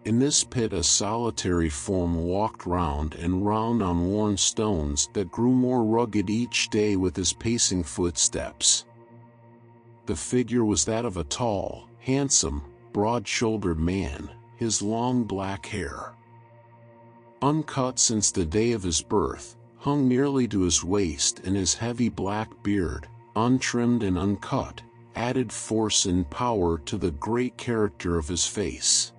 In this pit a solitary form walked round and round on worn stones that grew more rugged each day with his pacing footsteps. The figure was that of a tall, handsome, broad-shouldered man, his long black hair, uncut since the day of his birth, hung nearly to his waist, and his heavy black beard, untrimmed and uncut, added force and power to the great character of his face.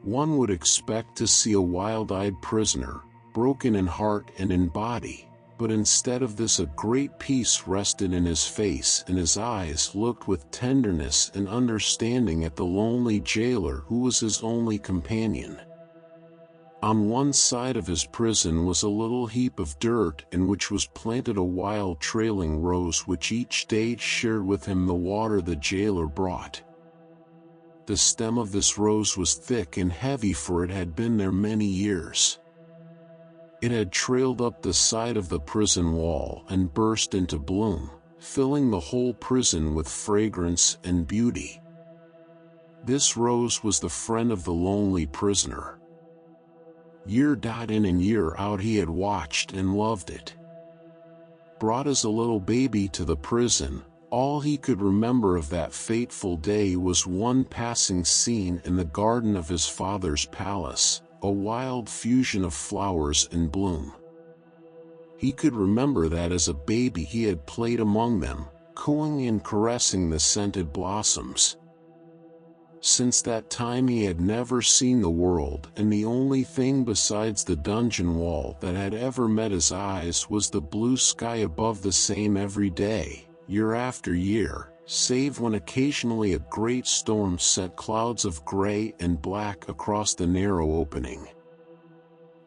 One would expect to see a wild-eyed prisoner, broken in heart and in body, but instead of this a great peace rested in his face, and his eyes looked with tenderness and understanding at the lonely jailer who was his only companion. On one side of his prison was a little heap of dirt in which was planted a wild trailing rose which each day shared with him the water the jailer brought. The stem of this rose was thick and heavy, for it had been there many years. It had trailed up the side of the prison wall and burst into bloom, filling the whole prison with fragrance and beauty. This rose was the friend of the lonely prisoner. Year in and year out he had watched and loved it. Brought as a little baby to the prison, all he could remember of that fateful day was one passing scene in the garden of his father's palace, a wild fusion of flowers in bloom. He could remember that as a baby he had played among them, cooing and caressing the scented blossoms. Since that time he had never seen the world, and the only thing besides the dungeon wall that had ever met his eyes was the blue sky above, the same every day, year after year, save when occasionally a great storm set clouds of gray and black across the narrow opening.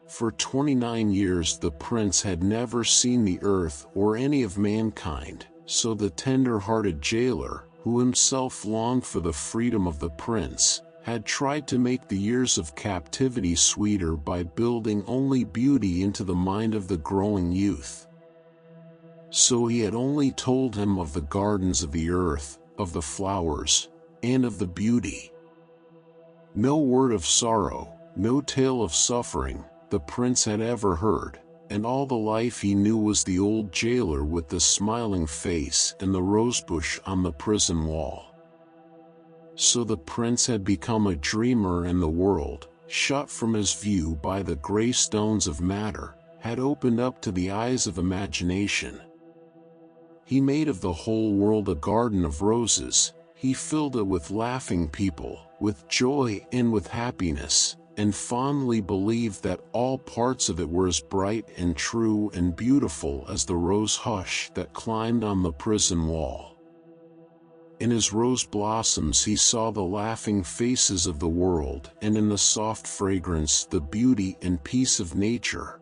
For 29 years the prince had never seen the earth or any of mankind, so the tender-hearted jailer, who himself longed for the freedom of the prince, had tried to make the years of captivity sweeter by building only beauty into the mind of the growing youth. So he had only told him of the gardens of the earth, of the flowers, and of the beauty. No word of sorrow, no tale of suffering, the prince had ever heard, and all the life he knew was the old jailer with the smiling face and the rosebush on the prison wall. So the prince had become a dreamer, and the world, shut from his view by the gray stones of matter, had opened up to the eyes of imagination. He made of the whole world a garden of roses. He filled it with laughing people, with joy and with happiness, and fondly believed that all parts of it were as bright and true and beautiful as the rose hush that climbed on the prison wall. In his rose blossoms he saw the laughing faces of the world, and in the soft fragrance the beauty and peace of nature.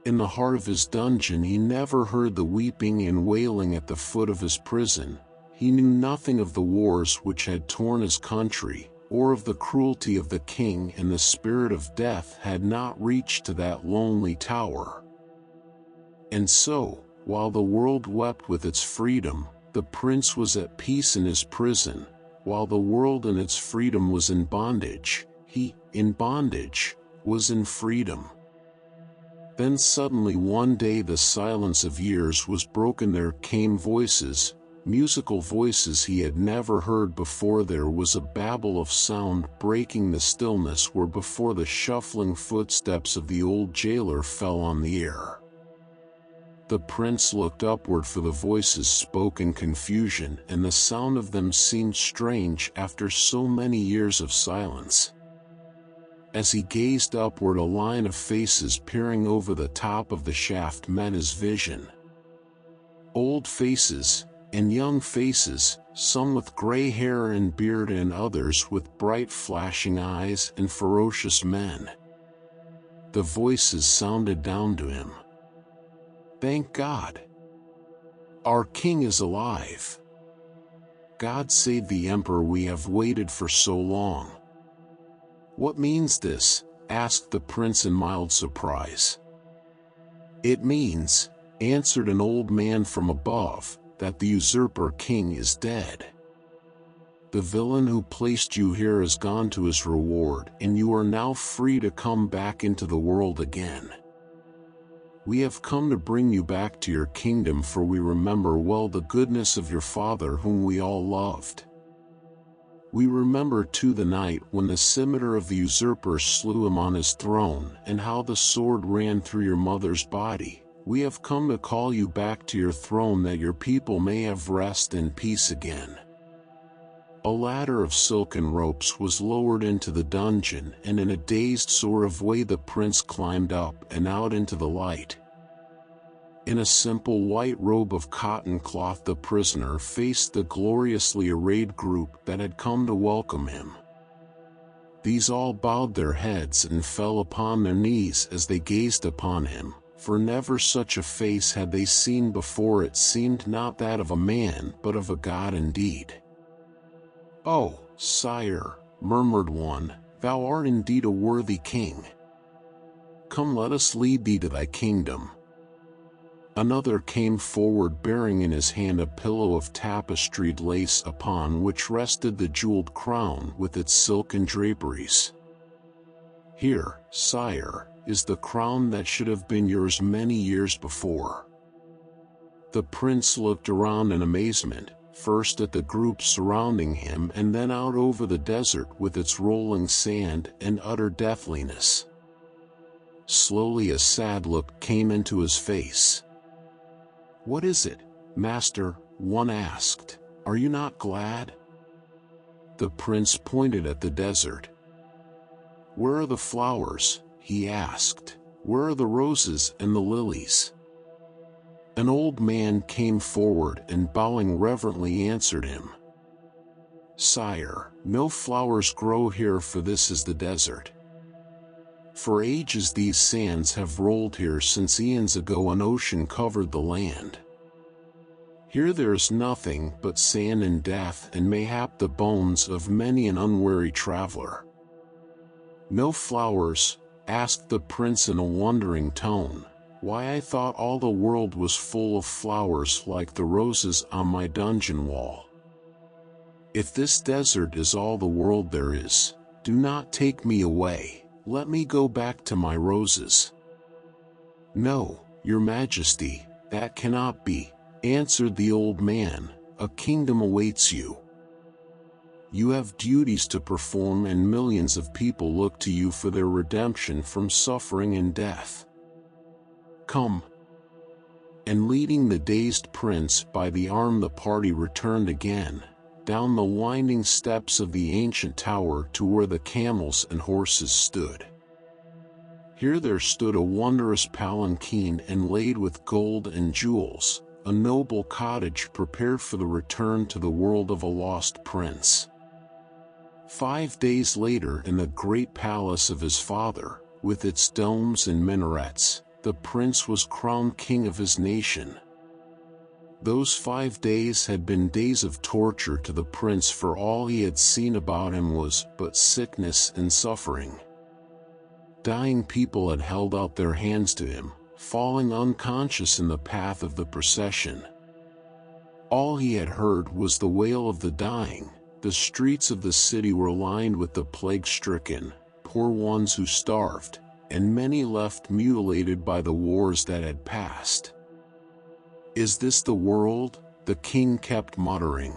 In the heart of his dungeon he never heard the weeping and wailing at the foot of his prison. He knew nothing of the wars which had torn his country, or of the cruelty of the king, and the spirit of death had not reached to that lonely tower. And so, while the world wept with its freedom, the prince was at peace in his prison. While the world in its freedom was in bondage, he, in bondage, was in freedom. Then suddenly one day the silence of years was broken. There came voices, musical voices he had never heard before. There was a babble of sound breaking the stillness where before the shuffling footsteps of the old jailer fell on the air. The prince looked upward, for the voices spoke in confusion, and the sound of them seemed strange after so many years of silence. As he gazed upward, a line of faces peering over the top of the shaft met his vision. Old faces, and young faces, some with gray hair and beard and others with bright flashing eyes, and ferocious men. The voices sounded down to him. "Thank God! Our king is alive! God save the emperor we have waited for so long." "What means this?" asked the prince in mild surprise. "It means," answered an old man from above, "that the usurper king is dead. The villain who placed you here has gone to his reward, and you are now free to come back into the world again. We have come to bring you back to your kingdom, for we remember well the goodness of your father whom we all loved. We remember too the night when the scimitar of the usurper slew him on his throne, and how the sword ran through your mother's body. We have come to call you back to your throne that your people may have rest and peace again." A ladder of silken ropes was lowered into the dungeon, and in a dazed sort of way the prince climbed up and out into the light. In a simple white robe of cotton cloth the prisoner faced the gloriously arrayed group that had come to welcome him. These all bowed their heads and fell upon their knees as they gazed upon him, for never such a face had they seen before. It seemed not that of a man but of a god indeed. "Oh, sire," murmured one, "thou art indeed a worthy king. Come, let us lead thee to thy kingdom." Another came forward bearing in his hand a pillow of tapestried lace upon which rested the jeweled crown with its silken draperies. "Here, sire, is the crown that should have been yours many years before." The prince looked around in amazement, first at the group surrounding him and then out over the desert with its rolling sand and utter deathliness. Slowly a sad look came into his face. "What is it, master?" one asked. "Are you not glad?" The prince pointed at the desert. "Where are the flowers?" he asked. "Where are the roses and the lilies?" An old man came forward and bowing reverently answered him. "Sire, no flowers grow here, for this is the desert. For ages these sands have rolled here, since eons ago an ocean covered the land. Here there is nothing but sand and death, and mayhap the bones of many an unwary traveler." "No flowers?" asked the prince in a wondering tone. "Why, I thought all the world was full of flowers like the roses on my dungeon wall. If this desert is all the world there is, do not take me away. Let me go back to my roses." "No, your majesty, that cannot be," answered the old man. "A kingdom awaits you. You have duties to perform, and millions of people look to you for their redemption from suffering and death. Come." And leading the dazed prince by the arm, the party returned again, down the winding steps of the ancient tower to where the camels and horses stood. Here there stood a wondrous palanquin inlaid with gold and jewels, a noble cottage prepared for the return to the world of a lost prince. 5 days later, in the great palace of his father, with its domes and minarets, the prince was crowned king of his nation. Those 5 days had been days of torture to the prince, for all he had seen about him was but sickness and suffering. Dying people had held out their hands to him, falling unconscious in the path of the procession. All he had heard was the wail of the dying. The streets of the city were lined with the plague-stricken, poor ones who starved, and many left mutilated by the wars that had passed. "Is this the world?" the king kept muttering.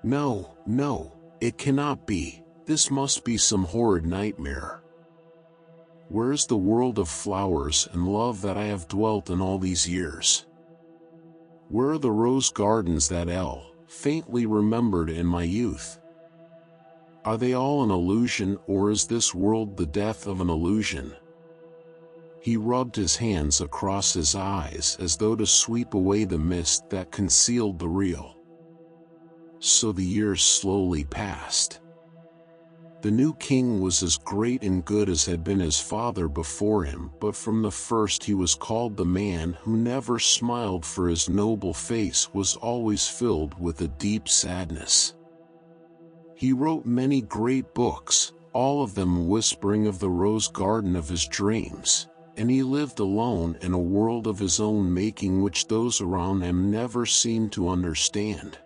"No, no, it cannot be. This must be some horrid nightmare. Where's the world of flowers and love that I have dwelt in all these years? Where are the rose gardens that faintly remembered in my youth? Are they all an illusion, or is this world the death of an illusion?" He rubbed his hands across his eyes as though to sweep away the mist that concealed the real. So the years slowly passed. The new king was as great and good as had been his father before him, but from the first he was called the man who never smiled, for his noble face was always filled with a deep sadness. He wrote many great books, all of them whispering of the rose garden of his dreams, and he lived alone in a world of his own making which those around him never seemed to understand.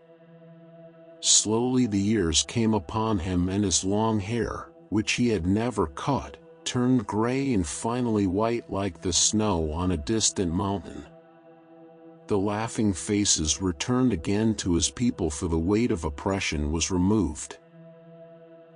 Slowly the years came upon him, and his long hair, which he had never cut, turned gray and finally white like the snow on a distant mountain. The laughing faces returned again to his people, for the weight of oppression was removed.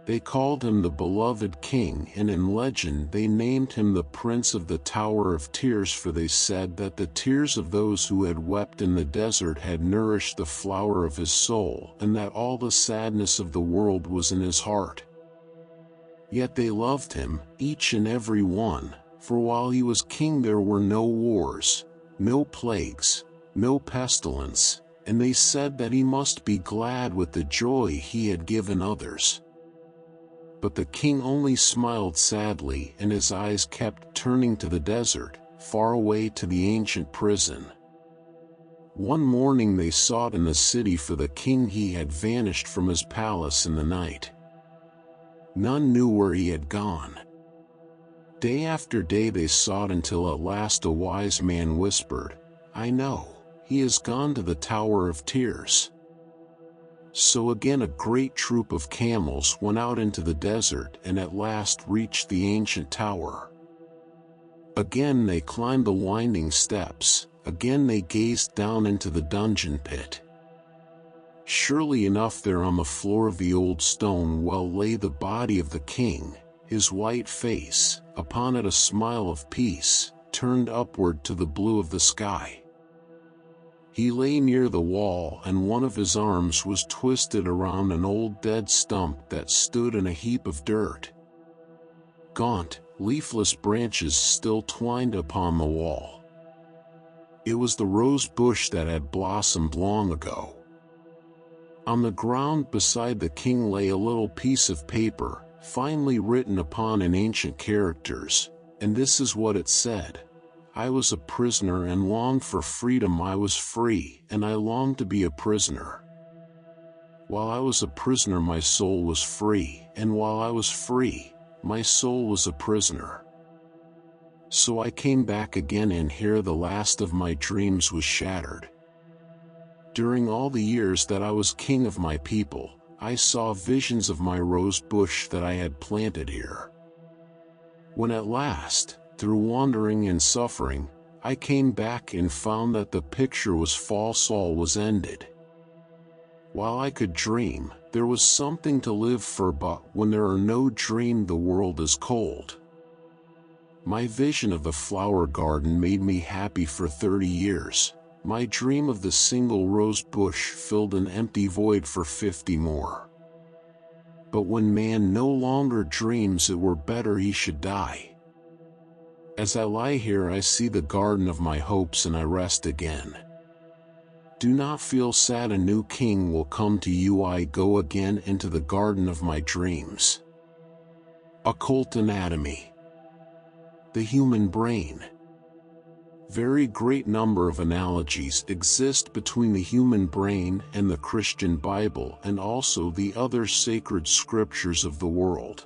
They called him the beloved king, and in legend they named him the Prince of the Tower of Tears, for they said that the tears of those who had wept in the desert had nourished the flower of his soul, and that all the sadness of the world was in his heart. Yet they loved him, each and every one, for while he was king there were no wars, no plagues, no pestilence, and they said that he must be glad with the joy he had given others. But the king only smiled sadly, and his eyes kept turning to the desert, far away to the ancient prison. One morning they sought in the city for the king. He had vanished from his palace in the night. None knew where he had gone. Day after day they sought, until at last a wise man whispered, "I know, he has gone to the Tower of Tears." So again a great troop of camels went out into the desert, and at last reached the ancient tower. Again they climbed the winding steps, again they gazed down into the dungeon pit. Surely enough, there on the floor of the old stone well lay the body of the king, his white face, upon it a smile of peace, turned upward to the blue of the sky. He lay near the wall, and one of his arms was twisted around an old dead stump that stood in a heap of dirt. Gaunt, leafless branches still twined upon the wall. It was the rose bush that had blossomed long ago. On the ground beside the king lay a little piece of paper, finely written upon in ancient characters, and this is what it said: "I was a prisoner and longed for freedom. I was free, and I longed to be a prisoner. While I was a prisoner my soul was free, and while I was free, my soul was a prisoner. So I came back again, and here the last of my dreams was shattered. During all the years that I was king of my people, I saw visions of my rose bush that I had planted here. When at last, through wandering and suffering, I came back and found that the picture was false, all was ended. While I could dream, there was something to live for, but when there are no dreams, the world is cold. My vision of the flower garden made me happy for 30 years. My dream of the single rose bush filled an empty void for 50 more. But when man no longer dreams, it were better he should die. As I lie here I see the garden of my hopes, and I rest again. Do not feel sad, a new king will come to you. I go again into the garden of my dreams. Occult anatomy. The human brain. Very great number of analogies exist between the human brain and the Christian Bible and also the other sacred scriptures of the world.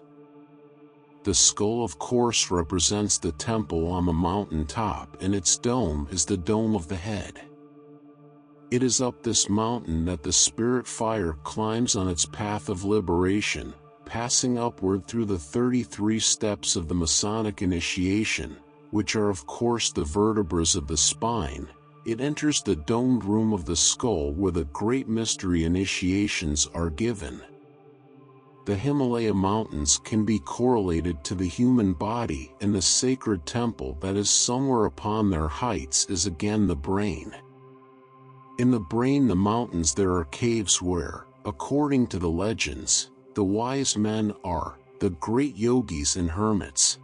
The skull, of course, represents the temple on the mountain top, and its dome is the dome of the head. It is up this mountain that the spirit fire climbs on its path of liberation, passing upward through the 33 steps of the Masonic initiation, which are of course the vertebrae of the spine. It enters the domed room of the skull where the great mystery initiations are given. The Himalaya mountains can be correlated to the human body, and the sacred temple that is somewhere upon their heights is again the brain. In the brain, the mountains, there are caves where, according to the legends, the wise men are, the great yogis and hermits.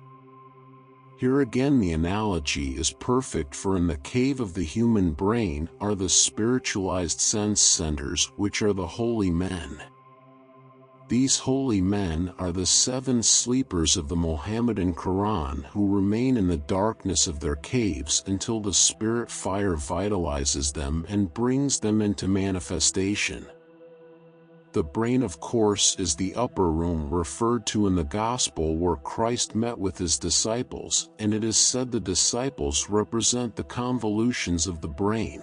Here again the analogy is perfect, for in the cave of the human brain are the spiritualized sense centers, which are the holy men. These holy men are the 7 sleepers of the Mohammedan Quran, who remain in the darkness of their caves until the spirit fire vitalizes them and brings them into manifestation. The brain, of course, is the upper room referred to in the Gospel where Christ met with his disciples, and it is said the disciples represent the convolutions of the brain.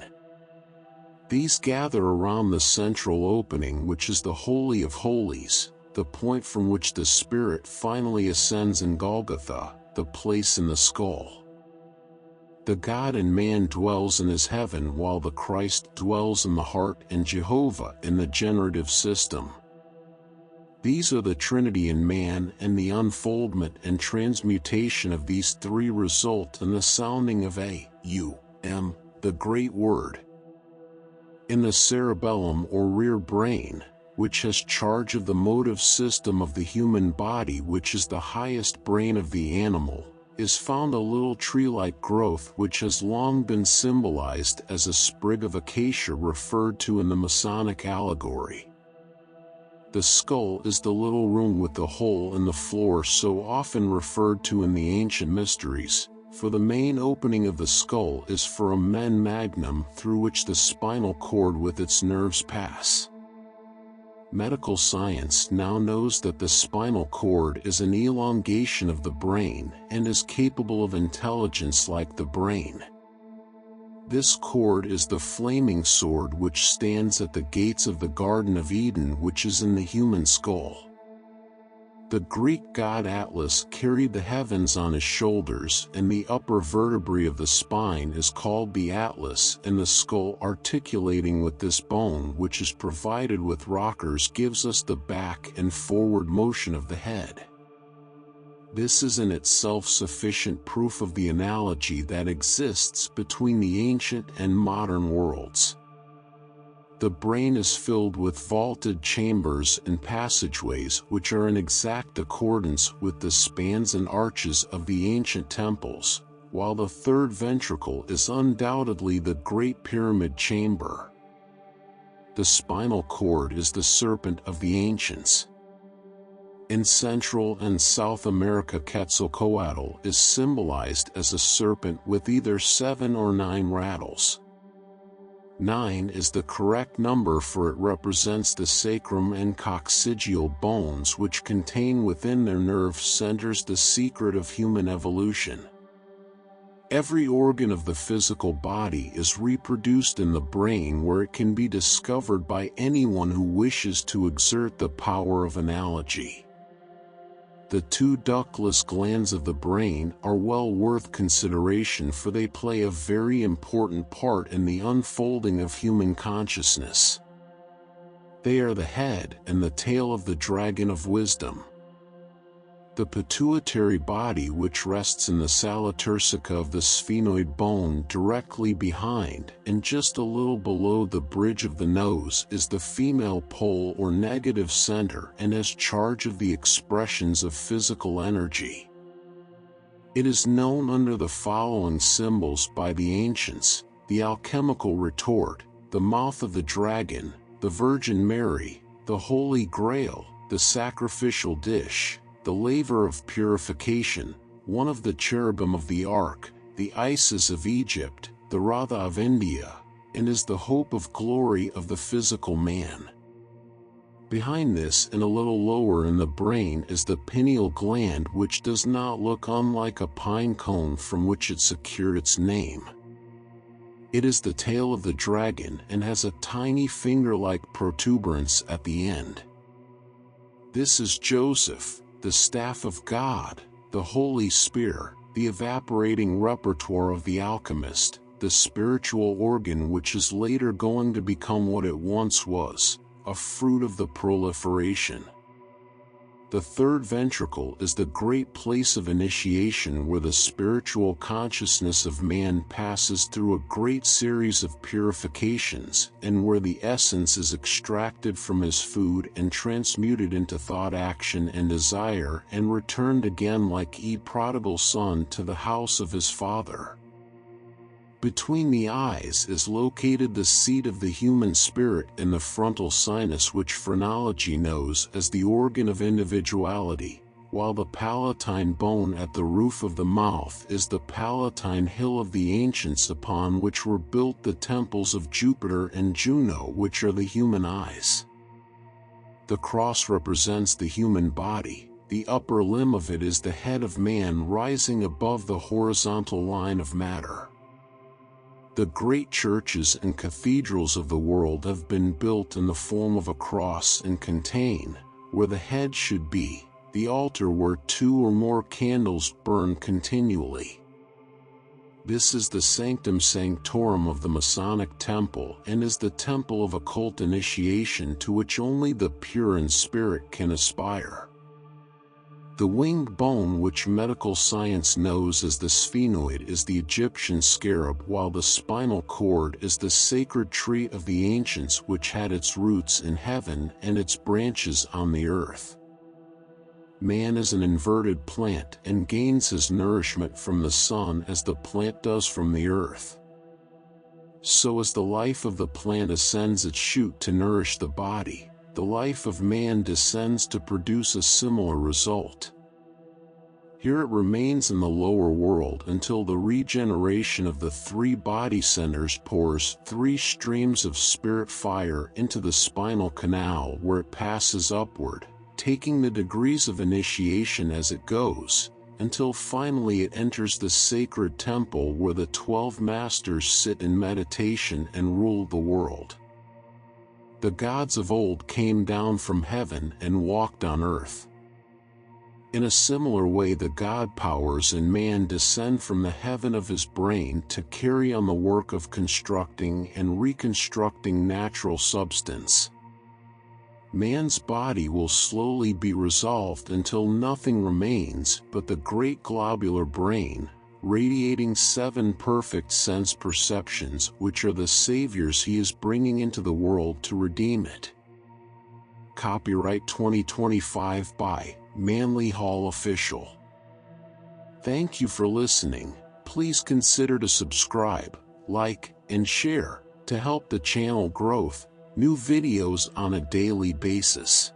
These gather around the central opening, which is the Holy of Holies, the point from which the spirit finally ascends in Golgotha, the place in the skull. The God in man dwells in his heaven, while the Christ dwells in the heart, and Jehovah in the generative system. These are the Trinity in man, and the unfoldment and transmutation of these 3 result in the sounding of A-U-M, the great word. In the cerebellum or rear brain, which has charge of the motive system of the human body, which is the highest brain of the animal, is found a little tree-like growth which has long been symbolized as a sprig of acacia referred to in the Masonic allegory. The skull is the little room with the hole in the floor so often referred to in the ancient mysteries, for the main opening of the skull is for a men magnum through which the spinal cord with its nerves pass. Medical science now knows that the spinal cord is an elongation of the brain and is capable of intelligence like the brain. This cord is the flaming sword which stands at the gates of the Garden of Eden, which is in the human skull. The Greek god Atlas carried the heavens on his shoulders, and the upper vertebrae of the spine is called the atlas, and the skull articulating with this bone, which is provided with rockers, gives us the back and forward motion of the head. This is in itself sufficient proof of the analogy that exists between the ancient and modern worlds. The brain is filled with vaulted chambers and passageways which are in exact accordance with the spans and arches of the ancient temples, while the 3rd ventricle is undoubtedly the Great Pyramid Chamber. The spinal cord is the serpent of the ancients. In Central and South America, Quetzalcoatl is symbolized as a serpent with either 7 or 9 rattles. 9 is the correct number, for it represents the sacrum and coccygeal bones, which contain within their nerve centers the secret of human evolution. Every organ of the physical body is reproduced in the brain, where it can be discovered by anyone who wishes to exert the power of analogy. The 2 ductless glands of the brain are well worth consideration, for they play a very important part in the unfolding of human consciousness. They are the head and the tail of the dragon of wisdom. The pituitary body, which rests in the sala turcica of the sphenoid bone directly behind and just a little below the bridge of the nose, is the female pole or negative center and has charge of the expressions of physical energy. It is known under the following symbols by the ancients: the alchemical retort, the mouth of the dragon, the Virgin Mary, the Holy Grail, the sacrificial dish, the laver of purification, one of the cherubim of the ark, the Isis of Egypt, the Radha of India, and is the hope of glory of the physical man. Behind this and a little lower in the brain is the pineal gland, which does not look unlike a pine cone from which it secured its name. It is the tail of the dragon and has a tiny finger-like protuberance at the end. This is Joseph, the staff of God, the holy spear, the evaporating repertoire of the alchemist, the spiritual organ which is later going to become what it once was, a fruit of the proliferation. The third ventricle is the great place of initiation where the spiritual consciousness of man passes through a great series of purifications and where the essence is extracted from his food and transmuted into thought, action, and desire and returned again like a prodigal son to the house of his father. Between the eyes is located the seat of the human spirit in the frontal sinus, which phrenology knows as the organ of individuality, while the palatine bone at the roof of the mouth is the palatine hill of the ancients upon which were built the temples of Jupiter and Juno, which are the human eyes. The cross represents the human body. The upper limb of it is the head of man rising above the horizontal line of matter. The great churches and cathedrals of the world have been built in the form of a cross and contain, where the head should be, the altar where 2 or more candles burn continually. This is the sanctum sanctorum of the Masonic temple and is the temple of occult initiation to which only the pure in spirit can aspire. The winged bone, which medical science knows as the sphenoid, is the Egyptian scarab, while the spinal cord is the sacred tree of the ancients, which had its roots in heaven and its branches on the earth. Man is an inverted plant and gains his nourishment from the sun as the plant does from the earth. So as the life of the plant ascends its shoot to nourish the body, the life of man descends to produce a similar result. Here it remains in the lower world until the regeneration of the 3 body centers pours 3 streams of spirit fire into the spinal canal, where it passes upward, taking the degrees of initiation as it goes, until finally it enters the sacred temple where the 12 masters sit in meditation and rule the world. The gods of old came down from heaven and walked on earth. In a similar way, the God powers in man descend from the heaven of his brain to carry on the work of constructing and reconstructing natural substance. Man's body will slowly be resolved until nothing remains but the great globular brain, radiating 7 perfect sense perceptions, which are the saviors he is bringing into the world to redeem it. Copyright 2025 by Manly Hall Official. Thank you for listening. Please consider to subscribe, like, and share to help the channel growth. New videos on a daily basis.